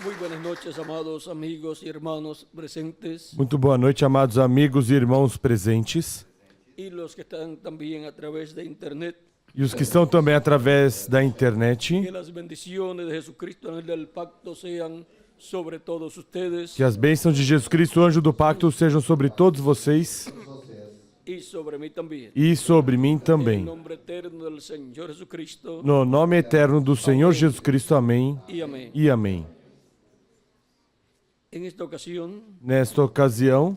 Muy buenas noches, amados amigos y hermanos presentes Muito boa noite, amados amigos e irmãos presentes y los que están también a través de internet. e os que estão também através da Que internet. las bendiciones de Jesucristo, ángel del pacto, sean sobre todos ustedes Que as bênçãos de Jesus Cristo, anjo do pacto, sejam sobre todos vocês y sobre mí también. e sobre mim En também. nombre eterno del Señor Jesucristo. No nome eterno do Senhor Jesus Cristo, amém Y amén. e amém. En esta ocasión Nesta ocasião,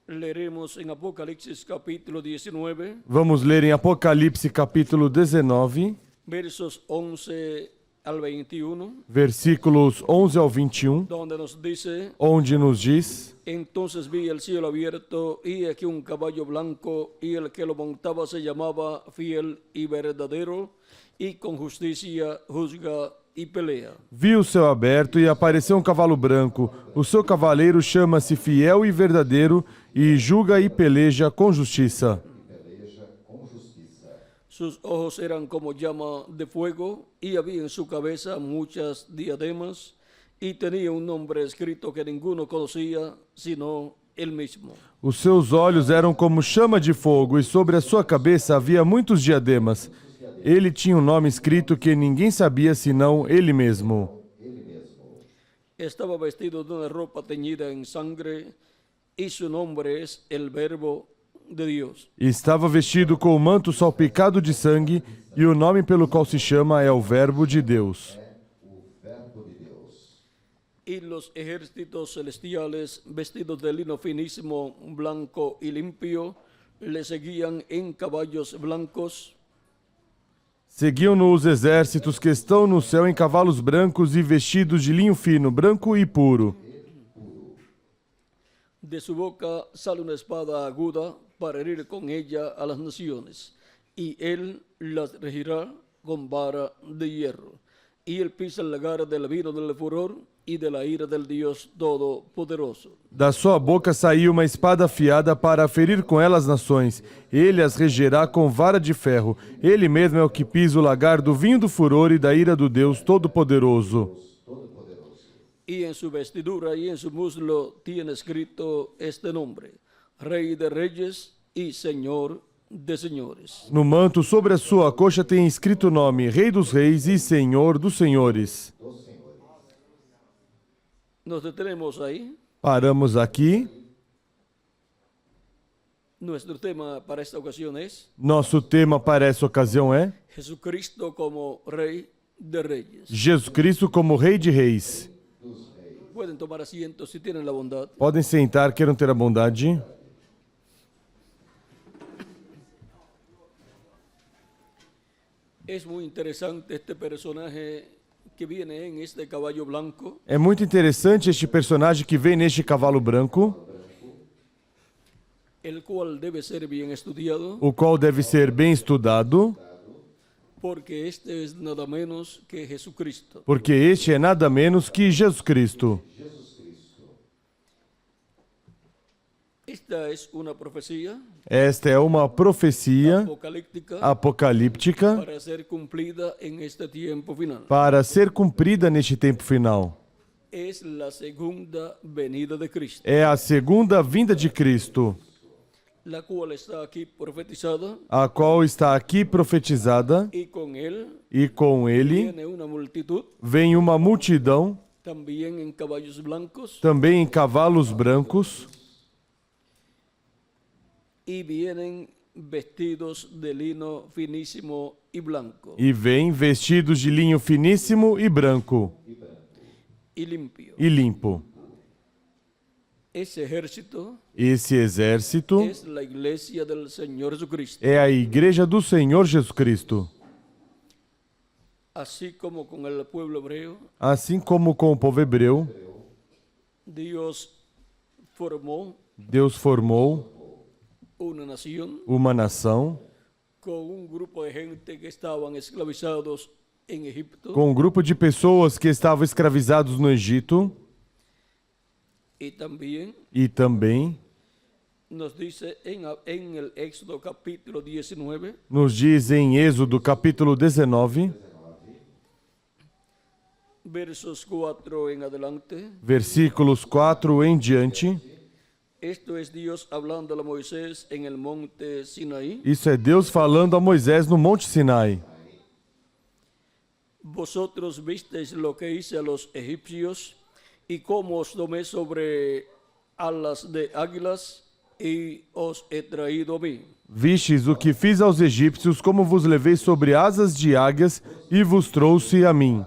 leeremos en Apocalipsis capítulo 19, vamos ler em Apocalipse capítulo 19, versos 11 al 21, versículos 11 ao 21, donde nos dice: onde nos diz: Entonces vi el cielo abierto y aquí un caballo blanco, y el que lo montaba se llamaba Fiel y Verdadero, y con justicia juzga y pelea. Vi o céu aberto e apareceu um cavalo branco. O seu cavaleiro chama-se Fiel e Verdadeiro e julga e peleja com justiça. Sus ojos eran como llama de fuego, y había en su cabeza muchas diademas, y tenía un nombre escrito que ninguno conocía, sino él mismo. Os seus olhos eram como chama de fogo e sobre a sua cabeça havia muitos diademas. Ele tinha um nome escrito que ninguém sabia senão ele mesmo. Estaba vestido de una ropa teñida en sangre, y su nombre es el Verbo de Dios. E estava vestido com o manto salpicado de sangue e o nome pelo qual se chama é o Verbo de Deus. Y los ejércitos celestiales, vestidos de lino finísimo, blanco y limpio, le seguían en caballos blancos. Seguiam-no os exércitos que estão no céu em cavalos brancos e vestidos de linho fino, branco e puro. De su boca sale una espada aguda para herir con ella a las naciones, y él las regirá con vara de hierro. Y él pisa el lagar del vino del furor y de la ira del Dios Todopoderoso. Da sua boca saiu uma espada afiada para ferir com ela as nações. Ele as regerá com vara de ferro. Ele mesmo é o que pisa o lagar do vinho do furor e da ira do Deus Todo-Poderoso. Y en su vestidura y en su muslo tiene escrito este nombre: Rey de Reyes y Señor de Señores. No manto sobre a sua coxa tem escrito o nome Rei dos Reis e Senhor dos Senhores. Nos detenemos ahí. Paramos aqui. Nuestro tema para esta ocasión es Nosso tema para essa ocasião é Jesucristo como Rey de Reyes. Jesus Cristo como Rei de Reis. Pueden tomar asiento si tienen la bondad. Podem sentar, queiram ter a bondade. Es muy interesante este personaje que viene en este caballo blanco, É muito interessante este personagem que vem neste cavalo branco, el cual debe ser bien estudiado, o qual deve ser bem estudado, porque este es nada menos que Jesucristo. porque este é nada menos que Jesus Cristo. Esta es una profecía Esta é uma profecia apocalíptica apocalíptica para ser cumplida en este tiempo final. para ser cumprida neste tempo final. Es la segunda venida de Cristo, É a segunda vinda de Cristo, la cual está aquí profetizada, a qual está aqui profetizada, y con él e com ele viene una multitud, vem uma multidão, también en caballos blancos, também em cavalos brancos, y vienen vestidos de lino finísimo y blanco e vem vestidos de linho finíssimo e branco y limpio. e limpo. Ese ejército Esse exército es la iglesia del Señor Jesucristo. é a igreja do Senhor Jesus Cristo. Así como con el pueblo hebreo, Assim como com o povo hebreu, Dios Deus formou una nación uma nação con un grupo de gente que estaban esclavizados en Egipto, com um grupo de pessoas que estavam escravizados no Egito y también e também nos dice en el Éxodo capítulo 19 nos diz em Êxodo capítulo 19, versos 4 en adelante. Versículos 4 em diante. Esto es Dios hablando a Moisés en el monte Sinaí. Isso é Deus falando a Moisés no Monte Sinai. Vosotros visteis lo que hice a los egipcios y cómo os tomé sobre alas de águilas y os he traído a mí. Vistes o que fiz aos egípcios, como vos levei sobre asas de águias e vos trouxe a mim.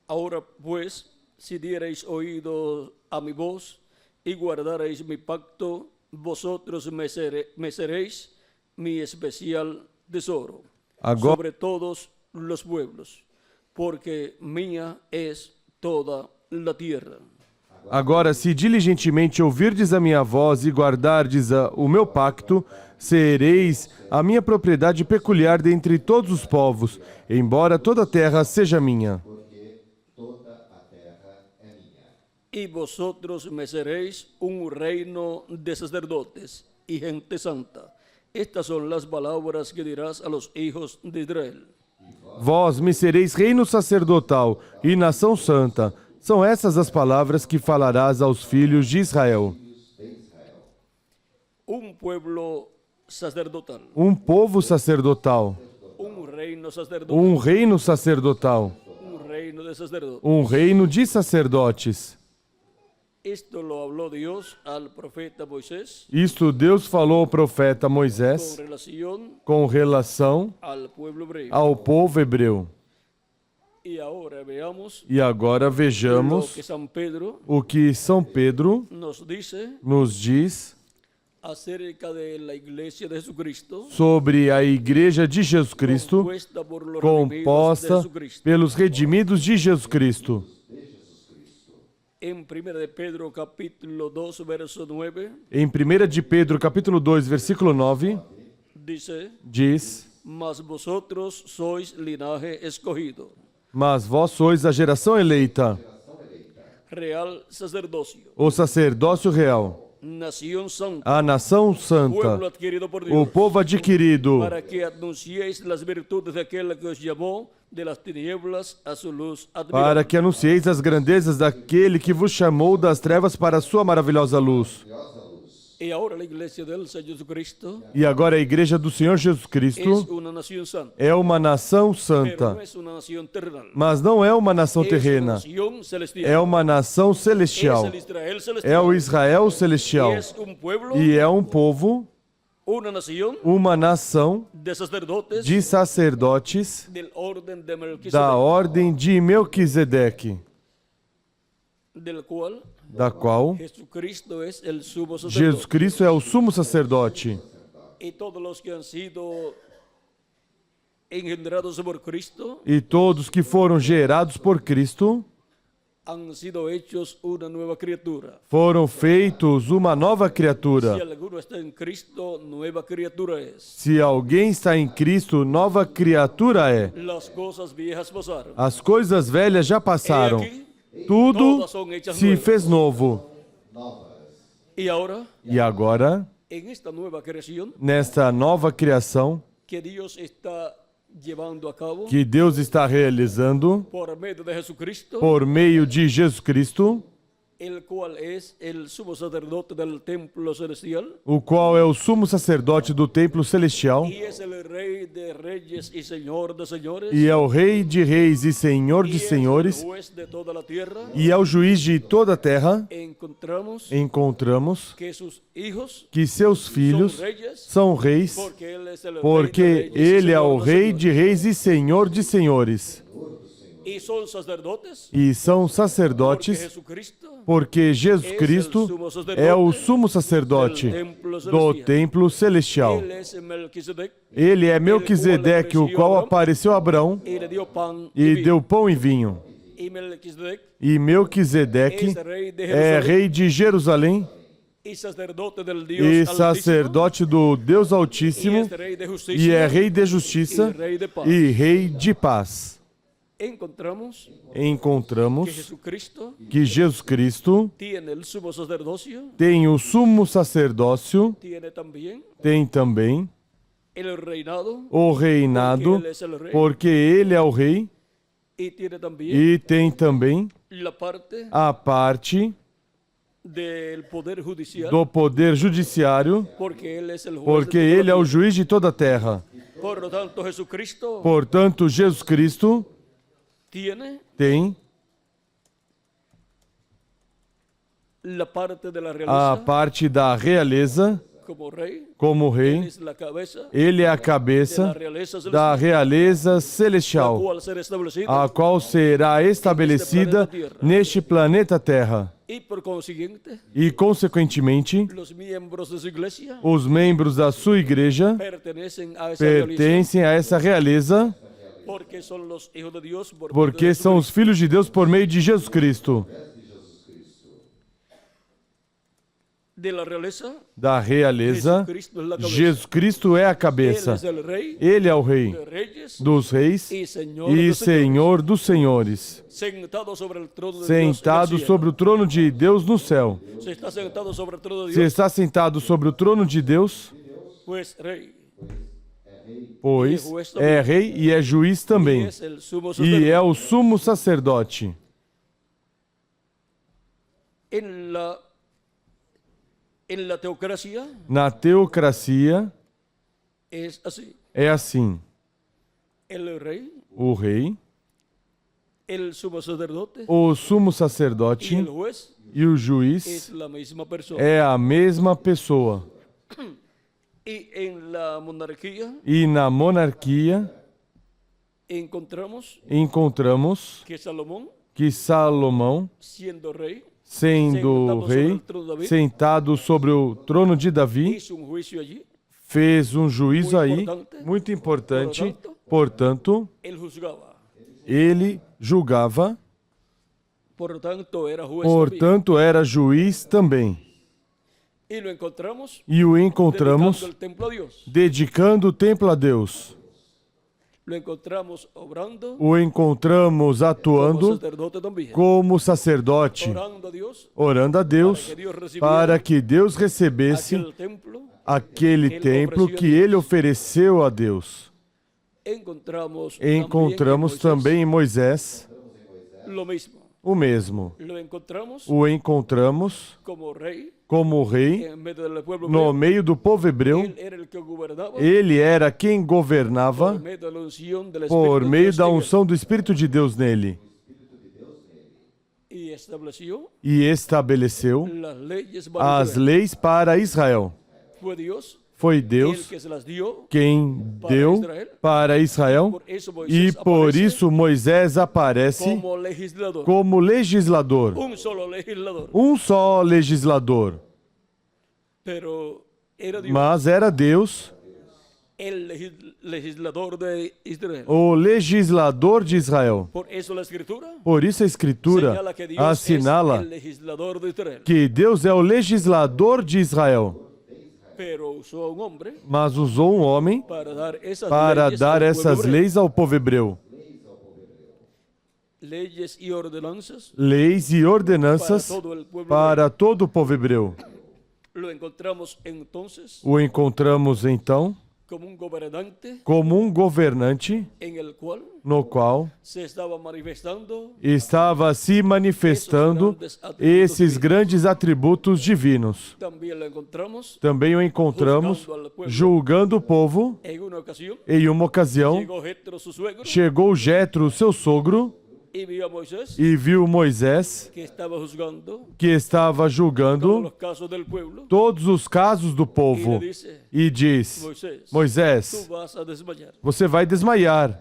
Ahora pues, si diereis oído a mi voz y guardareis mi pacto, vosotros me seréis mi especial tesoro Agora, sobre todos los pueblos, porque mía es toda la tierra. agora, se diligentemente ouvirdes a minha voz e guardardes o meu pacto, sereis a minha propriedade peculiar dentre todos os povos, embora toda a terra seja minha. Y vosotros me seréis un reino de sacerdotes y gente santa. Estas son las palabras que dirás a los hijos de Israel. Vós me sereis reino sacerdotal e nação santa. São essas as palavras que falarás aos filhos de Israel. Un pueblo sacerdotal, Um povo sacerdotal, un reino sacerdotal, um reino sacerdotal, un reino de sacerdotes. um reino de sacerdotes. Esto lo habló Dios al profeta Moisés Isto Deus falou ao profeta con Moisés relación com relação al pueblo hebreo. ao povo hebreu. Y ahora veamos E agora lo vejamos que San Pedro o que São Pedro nos dice nos diz acerca de la iglesia de Jesucristo, sobre a Igreja de Jesus Cristo, compuesta por los redimidos de composta Jesucristo. pelos redimidos de Jesus Cristo. En 1 de Pedro capítulo 2 verso 9 Em 1 de Pedro, capítulo 2, versículo 9, dice: diz: mas vosotros sois linaje escogido, Mas vós sois a geração eleita, real sacerdocio, o sacerdócio real, nación santa, a nação pueblo santa, adquirido por o Dios, povo adquirido, para que anunciéis las virtudes de aquel que os llamó de las tinieblas a su luz admirable. para que anuncieis as grandezas daquele que vos chamou das trevas para a sua maravilhosa luz. Y ahora la iglesia del Señor Jesucristo E agora a Igreja do Senhor Jesus es Cristo una nación santa, é uma nação pero santa, no es una nación terrenal, mas não é uma nação es una terrena, nación celestial, é uma nação es celestial, el Israel é celestial, o Israel y celestial, es un pueblo, e é um povo, una nación uma nação de sacerdotes de sacerdotes del orden de da Melquisedec, ordem de Melquisedeque, del cual da qual Jesucristo es el sumo Jesus sacerdote. Cristo é o sumo sacerdote. Y todos los que han sido engendrados por Cristo E todos que foram gerados por Cristo han sido hechos una nueva criatura. foram feitos uma nova criatura. Si alguno está en Cristo, nueva criatura es. Se alguém está em Cristo, nova criatura é. Las cosas viejas pasaron. As coisas velhas já passaram. Tudo se fez novo. Y ahora, E agora, en esta nueva creación nesta nova criação que Dios está llevando a cabo que Deus está realizando por medio de Jesucristo, por meio de Jesus Cristo, el cual es el sumo sacerdote del templo celestial o qual é o sumo sacerdote do templo celestial y es el rey de reyes y señor de señores e é o rei de reis e senhor y de es senhores el juez de toda la tierra, e é o juiz de toda a terra, encontramos encontramos que sus hijos que seus son filhos reyes são reis porque él es el porque rey de reyes y ele é o señor de rei señores. de reis e senhor de senhores. Y son sacerdotes E são porque sacerdotes Jesucristo porque Jesus Cristo é o sumo sacerdote do templo celestial. él es Melquisedec Ele é Melquisedeque, o qual apareceu a Abraão y le dio pan y e vino. deu pão e vinho. Y Melquisedec E Melquisedeque es rey de é Jerusalén rei de Jerusalém y sacerdote del e Dios Altísimo sacerdote do Deus y Altíssimo es rey de justicia e é rei de justiça y rey de paz. e rei de paz. Encontramos que Encontramos Jesucristo que Jesus Cristo tiene el sumo sacerdocio, tem o sumo sacerdócio, tiene también tem também el reinado, o reinado, porque él es el rey, porque ele é o rei, y tiene también e tem também la parte a parte del poder judicial, do poder judiciário, porque él es el juez porque de toda ele é la o tierra. juiz de toda a terra. Por lo tanto, Jesucristo Portanto, Jesus Cristo tiene tem la parte de la a realeza parte da realeza como rey, como él rei, es la cabeza ele é a de la cabeça realeza da celestial, realeza la celestial, cual será establecida, a qual será estabelecida neste planeta Terra. y por consiguiente, E, consequentemente, los miembros de su iglesia os membros da sua igreja pertenecen a esa realeza, pertencem a essa realeza porque son los hijos de Dios por medio porque de são os Jesucristo. filhos de Deus por meio de Jesus Cristo. De la realeza, Da realeza, Jesucristo es la cabeza. Jesus Cristo é a Él cabeça. es el rey Ele é o rei de reyes dos reis y señor e de señores, Senhor dos senhores, sentado sobre el trono de sentado Dios en el sobre o trono de Deus no céu. cielo. Se está sentado sobre el trono de Se Dios, está sentado sobre o trono de Deus, pues rey, pois é rei e é juiz y também, es el sumo e sacerdote. é o sumo sacerdote. En la teocracia Na teocracia es así: é assim: el rey, o rei, el sumo sacerdote o sumo y sacerdote el juez e o es juiz la misma persona. é a mesma pessoa. Y en la monarquía E na monarquia encontramos encontramos que Salomón, que Salomão, siendo rey, sendo rei, sentado sobre o trono de Davi, hizo un juicio allí. fez um juízo Muito aí importante. muito importante. Portanto, Portanto, él juzgaba. ele julgava, Por tanto, era juez también. portanto, era juiz também. Y lo encontramos E o dedicando encontramos el templo a Dios. dedicando o templo a Deus. Lo encontramos obrando O encontramos como atuando sacerdote también. como sacerdote, Orando a Dios orando a Deus para que Deus recebesse aquel templo. aquele templo que ele ofereceu a Deus. Encontramos também em Moisés lo mismo. o mesmo. Lo encontramos O encontramos como rey como rei en medio del pueblo no hebreo. meio do povo hebreu. Él era el que gobernaba Ele era quem por governava medio de la unción del por Espíritu de meio Dios da en él. unção do Espírito de Deus nele Y estableció e estabeleceu las leyes para as Israel. leis para Israel. Fue Dios Foi el Deus que se las dio. quem deu para Israel Por eso e Moisés por aparece isso Moisés aparece como legislador. como legislador, Un solo legislador. um só legislador, Pero era Dios mas era Deus, el legislador de Israel. o legislador de Israel. Por eso la escritura Por isso a Escritura señala que Dios assinala es el legislador de Israel. que Deus é o legislador de Israel, Pero usó a un hombre mas usou um homem para dar esas para leyes dar al pueblo essas hebreo. leis ao povo hebreu. Leyes y ordenanzas Leis e ordenanças para todo el pueblo para todo o povo hebreu. hebreo. Lo encontramos entonces O encontramos então como un gobernante como um governante en el cual no qual se estaba manifestando estava se manifestando esses grandes atributos divinos. También lo encontramos Também o encontramos julgando o povo. en una ocasión. Em uma ocasião, Llegó Jetro, su suegro, chegou Jetro, seu sogro, y vio a Moisés e viu Moisés, que estaba juzgando que estava todos julgando los casos del pueblo. todos os casos do Y povo, le dice: e diz: Moisés, Moisés, tú vas a desmayar. você vai desmaiar.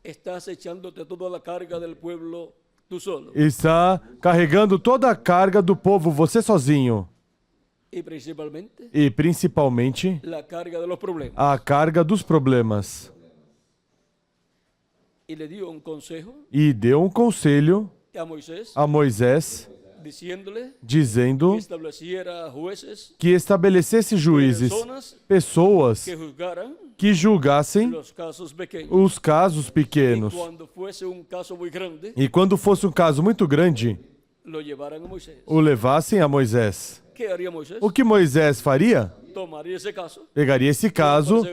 Estás echándote toda la carga del pueblo tú solo. Está carregando toda a carga do povo, você sozinho. Y principalmente E principalmente la carga de los problemas. a carga dos problemas. Y le dio un consejo E deu um conselho a Moisés, a Moisés, diciéndole dizendo que estableciera jueces, que estabelecesse juízes, personas pessoas que juzgaran que julgassem los casos pequeños. os casos Y pequenos. cuando fuese un caso muy grande, E quando fosse um caso muito grande, lo llevaran a Moisés. o levassem a Moisés. ¿Qué haría Moisés? O que Moisés faria? Tomaría ese caso. Pegaria esse caso,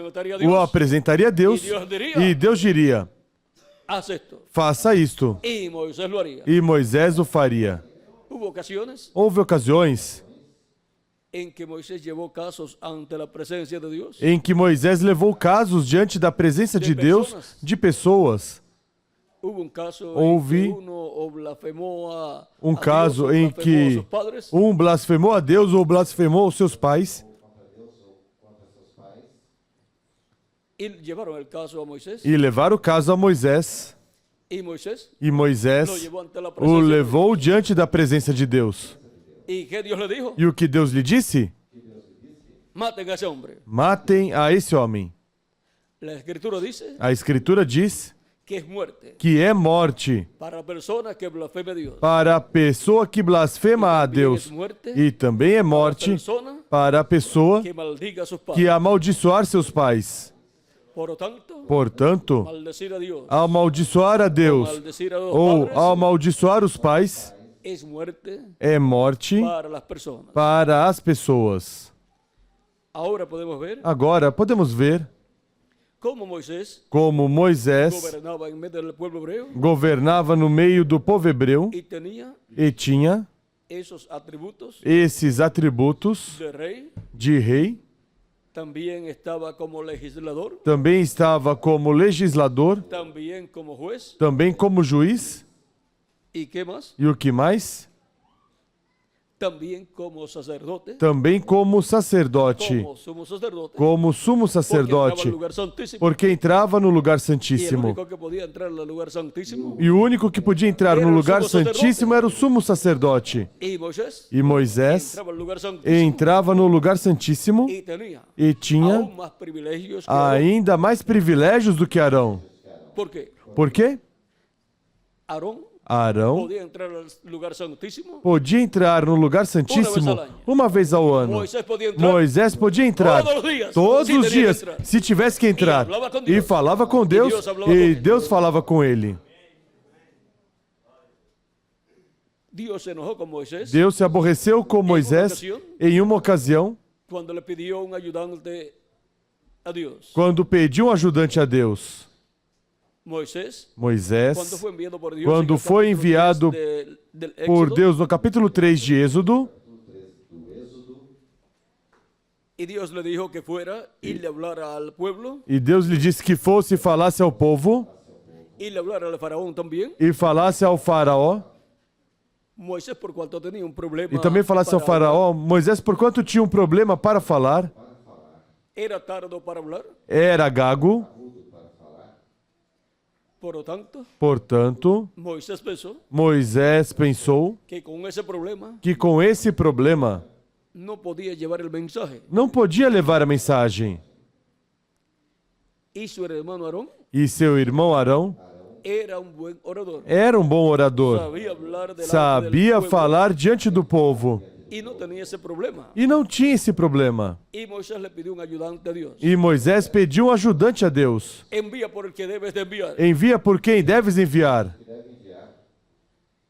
o apresentaria a Deus e Deus diria: Haz esto. faça isto. Y Moisés lo haría. E Moisés o faria. Hubo ocasiones Houve ocasiões en que Moisés llevó casos ante la presencia de Dios. em que Moisés levou casos diante da presença de Deus de pessoas. Hubo un caso Houve en que uno o blasfemó a caso Dios, o em blasfemó a que sus padres, blasfemou a Deus ou blasfemou aos seus pais. y llevaron el caso a Moisés. E levaram o caso a Moisés. Y Moisés E Moisés lo llevó ante la o presencia de levou diante da presença de Deus. Dios. ¿Y qué Dios le dijo? E o que Deus lhe disse? Maten a ese hombre. Matem a esse homem. La Escritura dice A Escritura diz que es muerte que é morte para la persona que blasfeme a Dios. para a pessoa que blasfema a Deus. Es muerte E também é para la morte persona para a pessoa que maldiga a sus padres. que amaldiçoar seus pais. Por lo tanto, Portanto, maldecir a Dios, amaldiçoar a Deus maldecir a los ou padres, amaldiçoar os pais es muerte é morte para las personas. para as pessoas. Ahora podemos ver Agora, podemos ver cómo Moisés como Moisés gobernaba en medio del pueblo hebreo governava no meio do povo hebreu y tenía e tinha esos atributos esses atributos de rey. de rei. También estaba como legislador, Também estava como legislador, también como juez. também como juiz. ¿Y qué más? E o que mais? También como sacerdote, Também como sacerdote, como sumo sacerdote, como sumo porque entraba al sacerdote, lugar santísimo. porque entrava no lugar Y el santíssimo. único que podía entrar al lugar santísimo. E o único que podia entrar no lugar santíssimo era o sumo sacerdote. Y Moisés E Moisés entraba al lugar santísimo entrava no lugar santíssimo y tenía e tinha aún más privilegios que Aarón. ainda mais privilégios do que Arão. ¿Por qué? Por quê? Aarón Arão podía entrar al lugar santísimo. podia entrar no lugar santíssimo uma vez ao ano. Moisés podía entrar. Moisés podia entrar Todos os dias. todos Se os teria que dias, entrar. se tivesse que entrar. falava com E Deus. falava com Deus, Deus falava com e ele. Deus falava com ele. Dios se enojó con Moisés Deus se aborreceu com Moisés em uma ocasião, cuando le pidió un ayudante a Dios. quando pediu um ajudante a Deus. Moisés, Moisés, cuando fue enviado por Dios, quando en el foi capítulo enviado 3 del por Éxodo, Deus no capítulo 3 de Êxodo, y Dios le dijo que fuera y le hablara al pueblo e Deus lhe disse que fosse e falasse ao povo, y le hablara al faraón también. e falasse ao faraó, Moisés, por cuanto tenía un problema, e também falasse ao para faraó. Moisés, por quanto tinha um problema para falar, hablar, era tardo para hablar, era gago, por lo tanto, portanto, Moisés pensó Moisés pensou que con ese problema que com esse problema no podía llevar el mensaje. não podia levar a mensagem. Y su hermano Aarón E seu irmão Arão era un buen orador. era um bom orador, Sabía hablar delante sabia del pueblo falar diante do povo y no tenía esse problema. e não tinha esse problema. Y Moisés le pidió un ayudante a Dios. E Moisés pediu um ajudante a Deus. Envía por el que debes de enviar. Envia por quem deves enviar.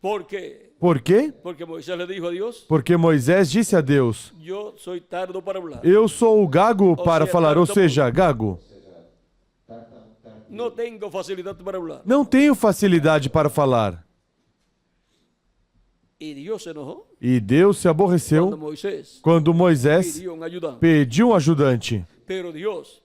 ¿Por qué? Por quê? Porque Moisés le dijo a Dios, Porque Moisés disse a Deus: yo soy tardo para hablar. eu sou o gago para seja, falar, ou tartamudo. seja, gago. No tengo facilidad para hablar. Não tenho facilidade para falar. Y Dios se enojó E Deus se cuando aborreceu Moisés quando Moisés pidió un ayudante. pediu um ajudante. Pero Dios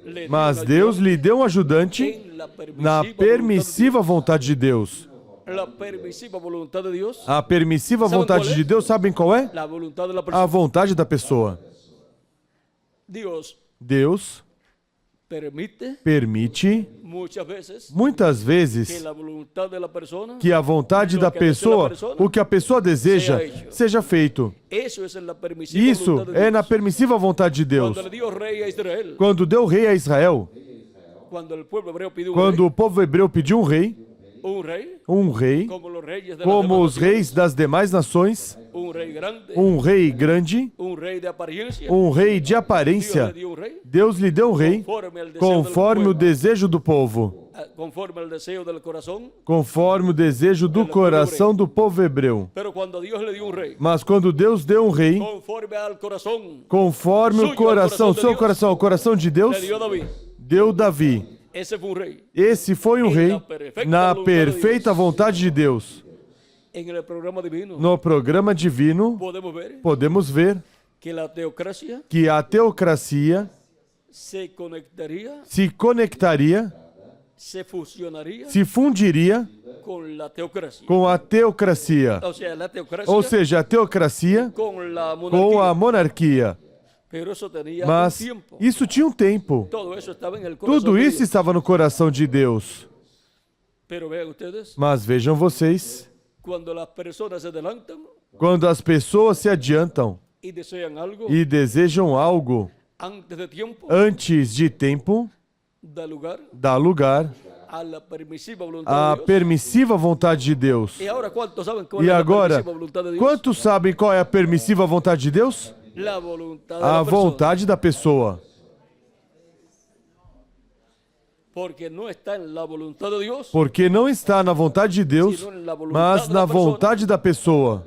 le dio Mas un Deus ayudante lhe deu um ajudante en na permissiva vontade de Deus. La permisiva voluntad de Dios, A permissiva Sabe vontade qual é? de Deus, sabem qual é? la voluntad de la A persona. vontade da pessoa. Deus Permite permite, muchas veces muitas que vezes, la voluntad de la persona, que a vontade lo da que desea la pessoa, persona, o que a pessoa deseja, seja hecho. seja feito. eso es en la permisiva Isso voluntad de é Dios. na permissiva vontade de Deus. Cuando le dio rey a Israel, Quando deu rei a Israel, cuando el pueblo hebreo pidió quando o povo hebreu pediu um rei, como los reyes de las como demás os reis das demais nações, naciones, un rey grande, um rei grande, un rey de apariencia, um rei de Dios le aparência, dio un rey Deus lhe deu um rei conforme al deseo del conforme o pueblo. desejo do povo. conforme al deseo del corazón. conforme o desejo do coração do povo hebreu. Pero cuando Dios le dio un rey, Mas quando Deus deu um rei, conforme al corazón, conforme o coração, seu coração, o coração de Deus, le dio a David. deu Davi. Ese fue un rei. Esse foi um rei na perfeita vontade de Deus. En el programa divino No programa divino, podemos ver que la teocracia que a teocracia se conectaría, se conectaria, se fusionaría se fundiria con la teocracia. com a teocracia. O sea, la teocracia Ou seja, a teocracia con la com a monarquía. monarquia. Pero eso tenía un Mas tiempo. isso tinha um tempo. Todo eso estaba en el corazón Tudo de isso Dios. estava no coração de Deus. Pero vean ustedes, Mas vejam vocês, cuando las personas se adelantan quando as pessoas se adiantam y desean algo e desejam algo antes de tiempo, antes de tempo, da lugar dá lugar a la permisiva voluntad à de Dios. permissiva vontade de Deus. Y ahora, ¿cuántos saben cuál E es la agora, permisiva voluntad de Dios? quantos sabem qual é a permissiva vontade de Deus? La voluntad de A la persona. vontade da pessoa. Porque no está en la voluntad de Dios Porque não está na vontade de Deus, mas na vontade da pessoa.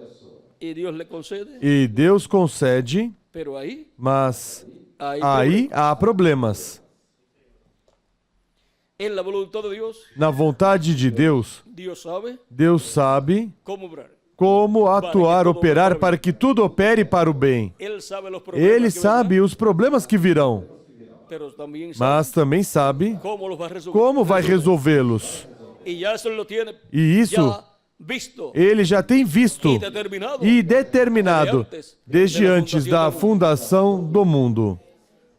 y Dios le concede, E Deus concede, pero ahí mas hay aí problema. há problemas. En la voluntad de Dios, Na vontade de Deus, Dios sabe Deus sabe cómo obrar. como atuar, operar para que tudo opere para o bem. Él sabe los problemas Ele que sabe os problemas que virão, vendrán, pero también sabe mas também sabe cómo los va a resolver. como vai resolvê-los. Y ya eso lo tiene E isso ya visto ele já tem visto y determinado. e determinado desde antes da fundação do mundo.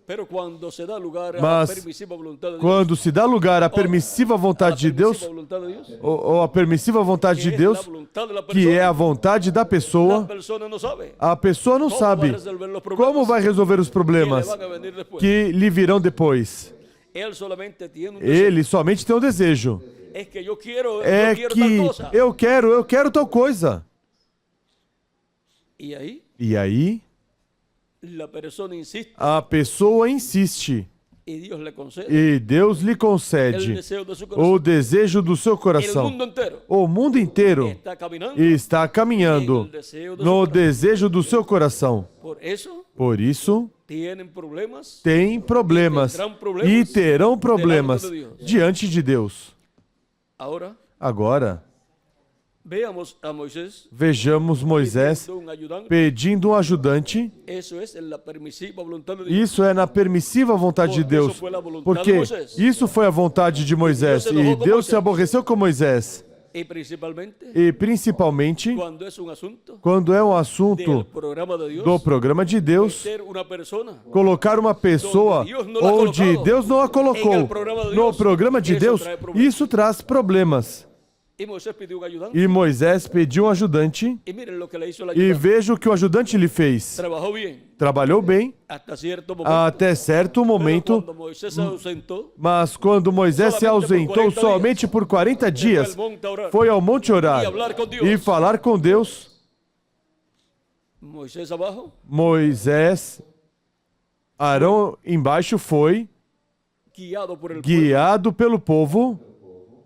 Pero cuando se da lugar a la Mas permisiva voluntad de Dios, quando se dá lugar à permissiva a la vontade de Deus, permisiva voluntad de Dios, ou a permissiva vontade que de es Deus, la voluntad de la que é a persona, vontade da la pessoa, persona no sabe a pessoa não cómo va a sabe resolver los problemas como vai resolver os que le problemas van a venir después. que lhe virão depois. Él solamente tiene un deseo. Ele somente tem um desejo. Es que yo quiero É tal que cosa. eu quero tal coisa. Y ahí E aí la persona insiste a pessoa insiste y Dios le concede e Deus lhe el concede deseo de su o corazón. desejo do seu El coração. mundo entero O mundo inteiro está caminando está caminhando no desejo do seu coração. por eso. Por isso, Tienen problemas tem problemas e terão problemas diante de Deus. ahora. Agora, Veamos a Moisés vejamos Moisés pidiendo un ayudante. pedindo um ajudante. Eso es en la permisiva voluntad de Dios. Isso é na permissiva vontade de Deus. Porque isso foi a vontade de Moisés. E Deus se aborreceu com Moisés. Y principalmente E principalmente cuando es un asunto quando é um del assunto programa de Dios, do programa de Deus, ser una persona colocar uma pessoa onde Deus não a colocou no programa de Deus, isso traz problemas. y Moisés pidió un ayudante. E Moisés pediu um ajudante Y miren lo que le hizo el e ayudante. veja o que o ajudante lhe fez. Trabajó bien Trabalhou bem hasta cierto momento. até certo Pero momento, cuando Moisés se ausentó, mas quando Moisés se ausentou somente por 40 dias, foi ao monte orar e falar com Deus. Moisés abajo Moisés, Arão embaixo foi guiado por el pueblo, guiado pelo povo,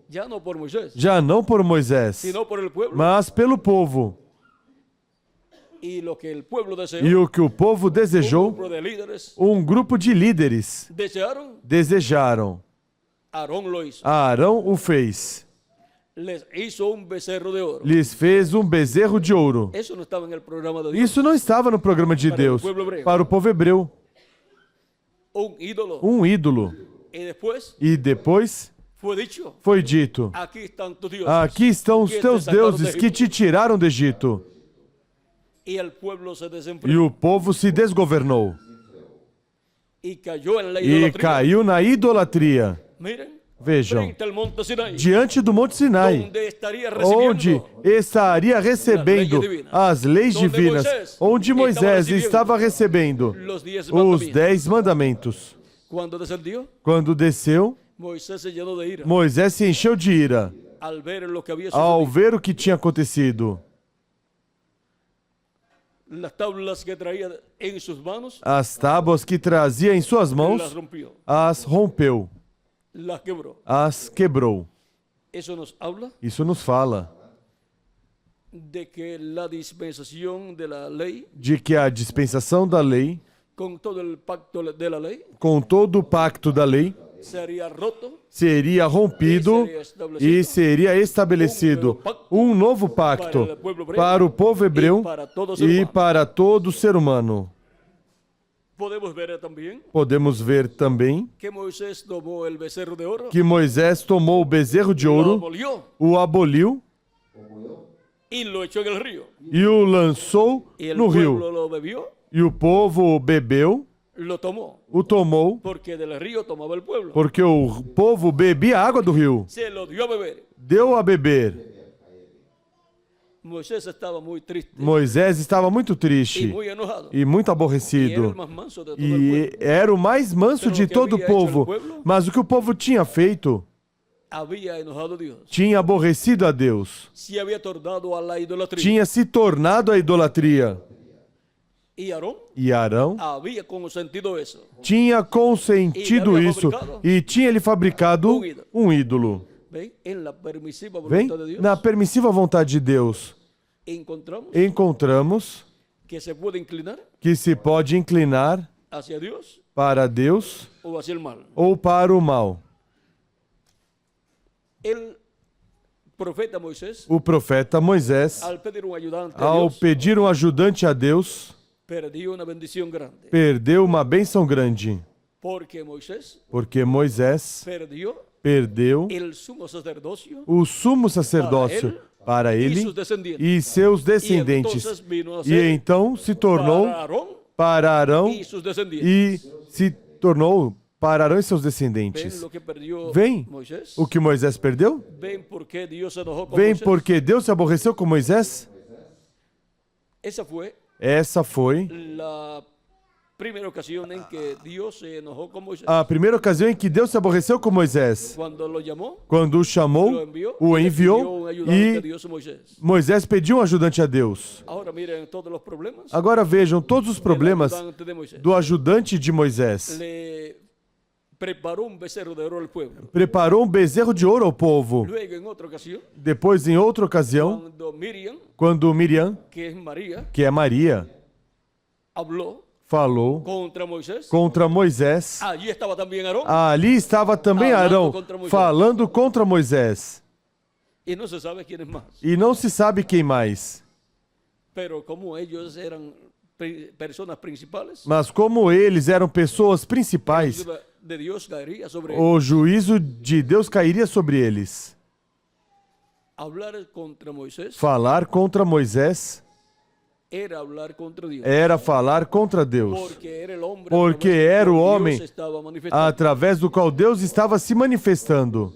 ya no por Moisés, já não por Moisés, sino por el pueblo. mas pelo povo. Y lo que el pueblo E deseó, o que o povo un desejou, grupo de líderes um grupo de líderes desejaram. Aarón lo hizo. Arão o fez. Les hizo un becerro de oro. Lhes fez um bezerro de ouro. Eso no estaba en el programa de Dios. Isso não estava no programa de Deus para o povo hebreu. Un ídolo. Um ídolo. Y después E depois fue dicho, foi dito: aquí están tus dioses. aqui estão os teus deuses que te tiraram do Egito. Y el pueblo se E desemparejó o povo se desgovernou y cayó en la e idolatría. caiu na idolatria. Miren, Vejam, frente al monte Sinai, diante do Monte Sinai, donde estaría onde recibiendo estaria recebendo as leis divinas, onde Moisés estava recebendo los 10 os mandamientos. 10 mandamentos. Cuando descendió, Quando desceu, Moisés se llenó de ira Moisés se encheu de ira al ver lo que había ao sucedido. ver o que tinha acontecido. Las tablas que traía en sus manos As tábuas que trazia em suas las mãos, rompió. as rompeu. las quebró. as quebrou. Eso nos habla Isso nos fala de que la dispensación de la ley, de que a dispensação da lei, con todo el pacto de la lei, com todo o pacto da lei, sería roto seria rompido e seria estabelecido um novo pacto para o povo hebreu e para todo ser humano. Podemos ver también Podemos ver também que Moisés tomó el becerro de oro, que Moisés tomou o bezerro de lo ouro, abolió o aboliu y lo echó en el río. e o lançou Y el no pueblo rio. lo bebió, E o povo bebeu, lo tomó, o tomou, porque del río tomaba el pueblo. porque o povo bebia a água do rio. Se lo dio a beber. Deu a beber. Moisés estaba muy triste Moisés estava muito y triste muy enojado. e muito Y era el aborrecido. más manso de todo el pueblo. E era o mais manso de todo o povo. Mas o que o povo tinha feito Había enojado a Dios. tinha aborrecido a Deus. Se había tornado a la idolatría. Tinha se tornado a idolatria. Y Aarón E Arão había consentido eso. tinha consentido isso e tinha ele fabricado um ídolo. ¿Ven? En la permisiva Vem? voluntad de Dios Na permissiva vontade de Deus, encontramos encontramos que se puede inclinar que se pode inclinar hacia Dios para Deus o hacia el mal. ou para o mal. El profeta Moisés, O profeta Moisés, al pedir un ayudante a ao Dios, pedir um ajudante a Deus, perdió una bendición grande. perdeu uma bênção grande, Porque Moisés porque Moisés perdió perdeu el sumo sacerdocio o sumo sacerdócio para y ele sus descendientes. e seus descendentes. entonces vino a E ser então se tornou para Aarón para Arão y sus descendientes. e se tornou para Arão e seus ¿Ven descendentes. lo que perdió Vem Moisés? o que Moisés perdeu? ¿Ven por qué Dios se enojó con Vem Moisés? porque Deus se aborreceu com Moisés? Esa fue Essa foi la primera ocasión en que Dios se enojó con Moisés. a primeira ocasião em que Deus se aborreceu com Moisés. Cuando lo llamó, Quando o chamou, lo envió, o y le pidió enviou un ayudante a e Dios, Moisés. Moisés pediu um ajudante a Deus. Ahora miren todos los problemas Agora vejam todos os problemas del ayudante de Moisés. do ajudante de Moisés. Le preparó un becerro de oro al pueblo. Preparou um bezerro de ouro ao povo. Luego, en otra ocasión, Depois, em outra ocasião, cuando Miriam, quando Miriam, que es María, que é Maria, habló falou contra Moisés, contra Moisés, allí estaba también Aarón. ali estava também Falando Arão contra Moisés. falando contra Moisés. Y no se sabe quién es más. E não se sabe quem mais. Pero como ellos eran personas principales, Mas como eles eram pessoas principais, la ayuda de Dios caería sobre ellos. o juízo de Deus cairia sobre eles. Hablar contra Moisés Falar contra Moisés era hablar contra Dios. era falar contra Deus, Porque era el hombre porque a través era del o cual homem Dios estaba manifestando. através do qual Deus estava se manifestando.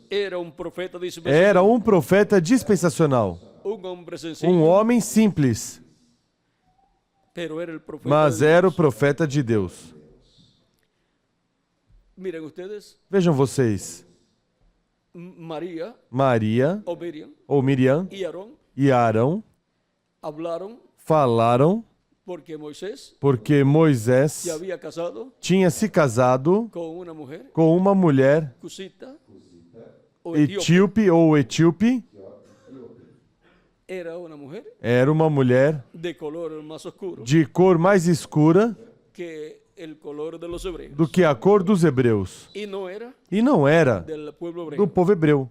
Era un profeta dispensacional, Era um profeta dispensacional, un hombre sencillo, um homem simples, pero era el profeta mas de Dios. era o profeta de Deus. Miren ustedes, Vejam vocês, María Maria o Miriam ou Miriam y Aarón e Arão hablaron falaram porque Moisés porque Moisés se había casado tinha se casado con una mujer com uma mulher cusita o etíope. etíope ou etíope. Era una mujer Era uma mulher de color más oscuro de cor mais escura que el color de los hebreos do que a cor dos hebreus. y no era E não era del pueblo hebreo. do povo hebreu.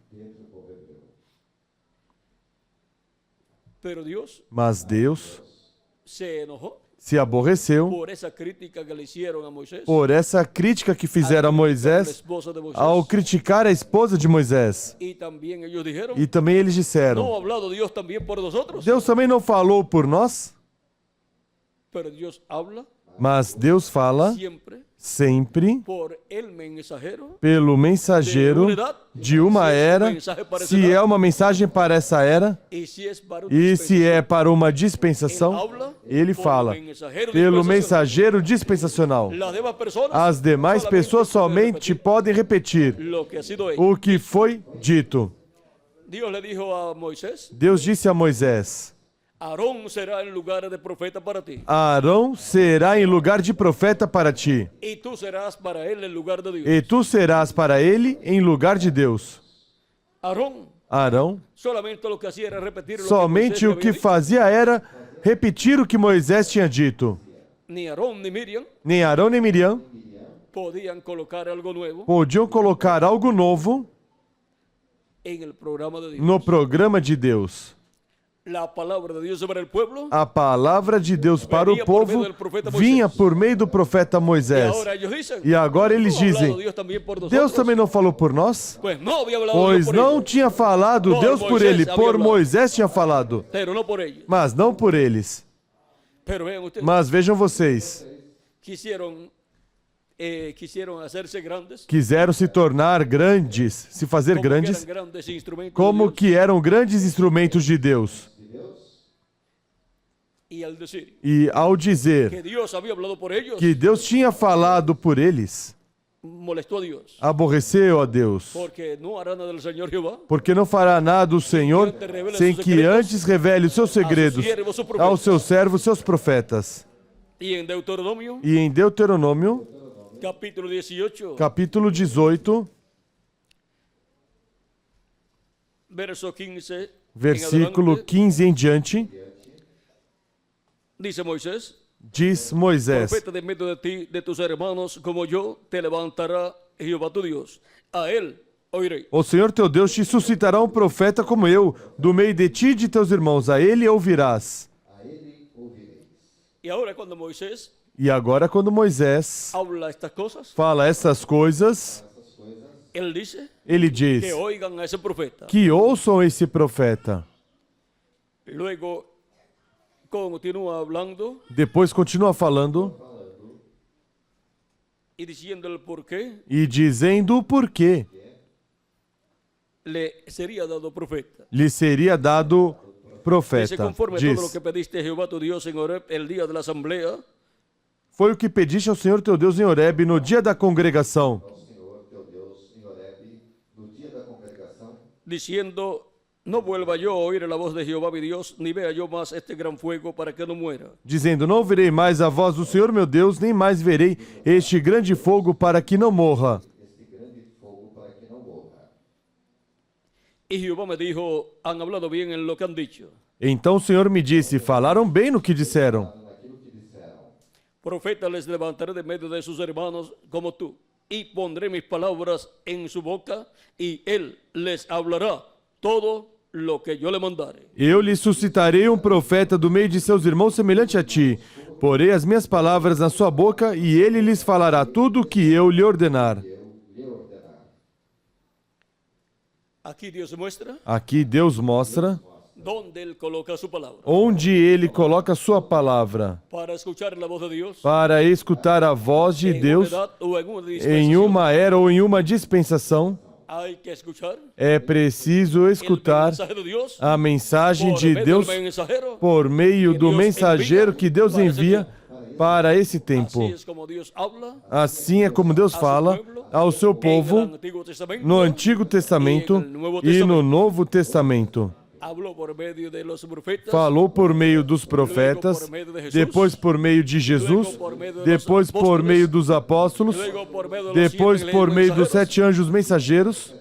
Pero Dios Mas Deus se enojó se aborreceu por esa crítica que le hicieron a Moisés, por essa crítica que fizeram a la Moisés esposa de Moisés. ao criticar a esposa de Moisés. Y también ellos dijeron, E também eles ¿no disseram: ha hablado Dios también por nosotros? Deus também não falou por nós? Pero Dios habla Mas Deus fala siempre sempre por el mensajero pelo mensageiro de uma era, se é uma mensagem para essa era, y si es para un e se é para uma Él dispensação, habla ele por fala el mensajero pelo dispensacional. mensageiro dispensacional. Las demás personas As demais solamente pessoas pueden somente repetir podem repetir lo que ha sido hecho. o que foi dito. Dios le dijo a Moisés, Deus disse a Moisés: Aarón será en lugar de profeta para ti. Arão será em lugar de profeta para ti, Y tú serás para él en lugar de Dios. e tu serás para ele em lugar de Deus. Aarón Arão solamente lo que hacía era repetir lo somente que o Moisés que había dicho. fazia era repetir o que Moisés tinha dito. Ni Aarón ni Miriam Nem Arão nem Miriam podían colocar algo nuevo podiam colocar algo novo en el programa de Dios. no programa de Deus. La palabra de Dios sobre el pueblo. A palavra de Deus para o Venia por povo meio do profeta vinha Moisés. por meio do profeta Y Moisés. ahora ellos dicen, E agora eles ¿no ha hablado dizem, Dios también por nosotros? Deus também não falou por nós? Pues no había hablado Pois Dios por não ellos, tinha falado Por Deus por Moisés ele, havia por falado. Moisés tinha falado, pero no por ellos. mas não por eles. Pero vean ustedes, Mas vejam vocês, quisieron hacerse grandes, quiseram se tornar grandes, se fazer como que grandes, eran grandes instrumentos como de Dios, que eram grandes instrumentos de Deus. y al decir E ao dizer que Dios había hablado por ellos, que Deus tinha falado por eles, molestó a Dios, aborreceu a Deus. porque no hará nada del Señor Jehová Porque não fará nada o Senhor sem que antes revele os seus segredos aos seus servos, seus profetas. y en Deuteronomio E em Deuteronômio, capítulo 18 capítulo 18, verso 15 en versículo adelante, 15 em diante, dice Moisés: diz Moisés: profeta de medio de ti, de tus hermanos, como yo, te levantará Jehová tu Dios. A él oiré. O Senhor teu Deus te suscitará um profeta como eu, do meio de ti e de teus irmãos, a ele ouvirás. Y ahora cuando Moisés E agora, quando Moisés habla estas cosas, fala essas coisas, él dice ele diz que oigan a ese profeta. que ouçam esse profeta. Luego continúa hablando Depois continua falando y diciendo el por qué e dizendo o porquê le sería dado profeta. lhe seria dado Dice: profeta. conforme a todo lo Diz: que pediste a Jehová tu Dios en Horeb el día de la asamblea, foi o que pediste ao Senhor teu Deus em Horebe no dia da congregação, diciendo: no vuelva yo a oír la voz de Jehová mi Dios, ni vea yo más este gran fuego para que no muera. dizendo: não ouvirei mais a voz do Senhor meu Deus, nem mais verei este grande fogo para que não morra. Y Jehová me dijo: han hablado bien en lo que han dicho. Então o Senhor me disse: falaram bem no que disseram. Profeta les levantaré de medio de sus hermanos como tú, y pondré mis palabras en su boca, y él les hablará todo lo que yo le mandare. Eu lhe suscitarei um profeta do meio de seus irmãos semelhante a ti. Porei as minhas palavras na sua boca e ele lhes falará tudo o que eu lhe ordenar. Aquí Dios muestra Aqui Deus mostra dónde él coloca su palabra. onde ele coloca a sua palavra Para escuchar la voz de Dios para escutar a voz de en Deus una edad o en una em dispensación, uma era ou em uma dispensação. hay que escuchar É preciso el escutar mensaje de Dios a mensagem por de medio Deus del mensajero. por meio do Deus mensageiro envia que Deus para esse envia para esse Así tempo. es como Dios habla Assim é como Deus fala ao seu en el povo Antiguo Testamento, no Antigo Testamento e no Novo Testamento. habló por medio de los profetas, Falou por meio dos profetas, depois por meio de Jesus, depois por meio dos apóstolos, luego por medio de los depois siete por meio dos mensajeros, 7 anjos mensageiros,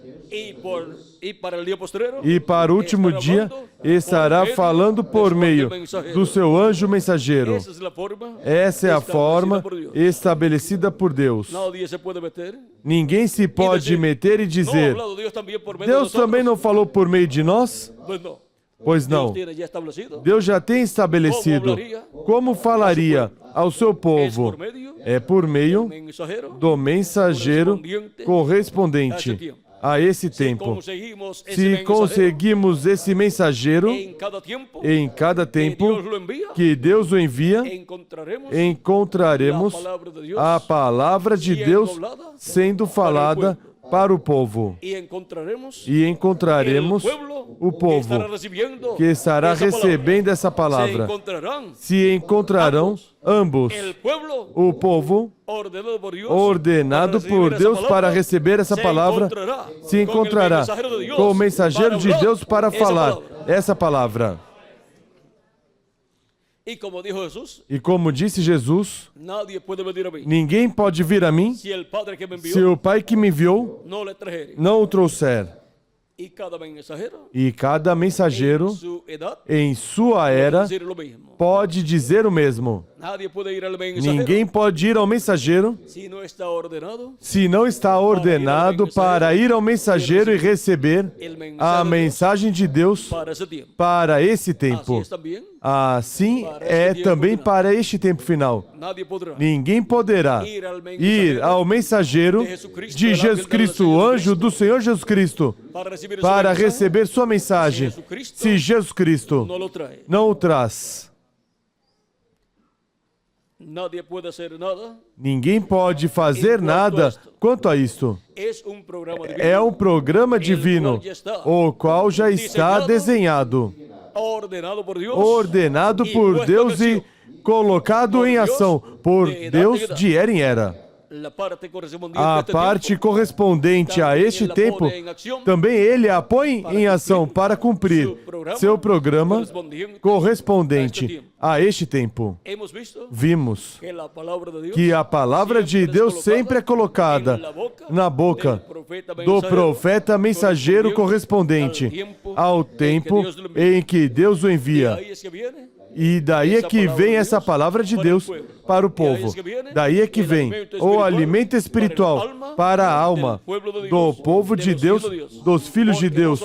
y para el día postrero, e para o último dia estará falando por meio do seu anjo mensageiro. esa es la forma Essa é a establecida forma por Dios. estabelecida por Deus. Nadie se puede meter. Ninguém se pode meter e No ha dizer: hablado Dios también por medio Deus de nosotros. também não falou por meio de nós? Pues no. Pois não. Dios tiene ya establecido. Deus já tem estabelecido como falaria ao seu Es povo. por medio É por meio mensajero. do mensageiro correspondente a esse tempo. Conseguimos ese Se mensajero conseguimos esse mensageiro en cada tiempo em cada que tempo Dios lo envía, que Deus o envia, encontraremos la palabra de Dios a palavra de Deus sendo falada para o povo. y encontraremos E encontraremos o povo que estará recebendo essa palavra. Se encontrarão ambos, o povo ordenado por Deus para receber essa palavra, se encontrará com o mensageiro de Deus para falar essa palavra. Y como dijo Jesús, E como disse Jesus, nadie puede venir a mí ninguém pode vir a mim si el Padre que me se envió o Pai que me enviou no le trajere. não o trouxer. Y cada mensajero E cada mensageiro, en su edad em sua puede era, decir lo mismo. pode dizer o mesmo. Nadie puede ir al mensajero Ninguém pode ir ao mensageiro si no está ordenado se não está ordenado para ir ao mensageiro e receber a mensagem de Deus para ese tiempo. para esse Así tempo. es también. Assim é também para este tempo final. Nadie podrá Ninguém poderá ir ao mensageiro de Jesus Cristo, o anjo do Senhor Jesus Cristo, para receber sua mensagem, se Jesus Cristo no lo trae. não o traz. Nadie puede hacer nada. Ninguém pode fazer nada quanto a isto. Es un programa divino É um programa divino, o qual já está desenhado, ordenado por Dios. ordenado por Deus e colocado em ação por Deus de era em era. La parte correspondiente A a este parte tiempo, correspondente a este tempo, também ele a põe em ação para cumprir seu programa correspondente a este tempo. hemos visto Vimos que la palabra de Dios que a palavra de Deus sempre é colocada na boca do profeta mensageiro correspondente ao tempo em que Deus o envia. ahí es que viene E daí é que vem essa palavra de Deus para o povo. Daí é que vem o alimento espiritual para a alma do povo de Deus, dos filhos de Deus.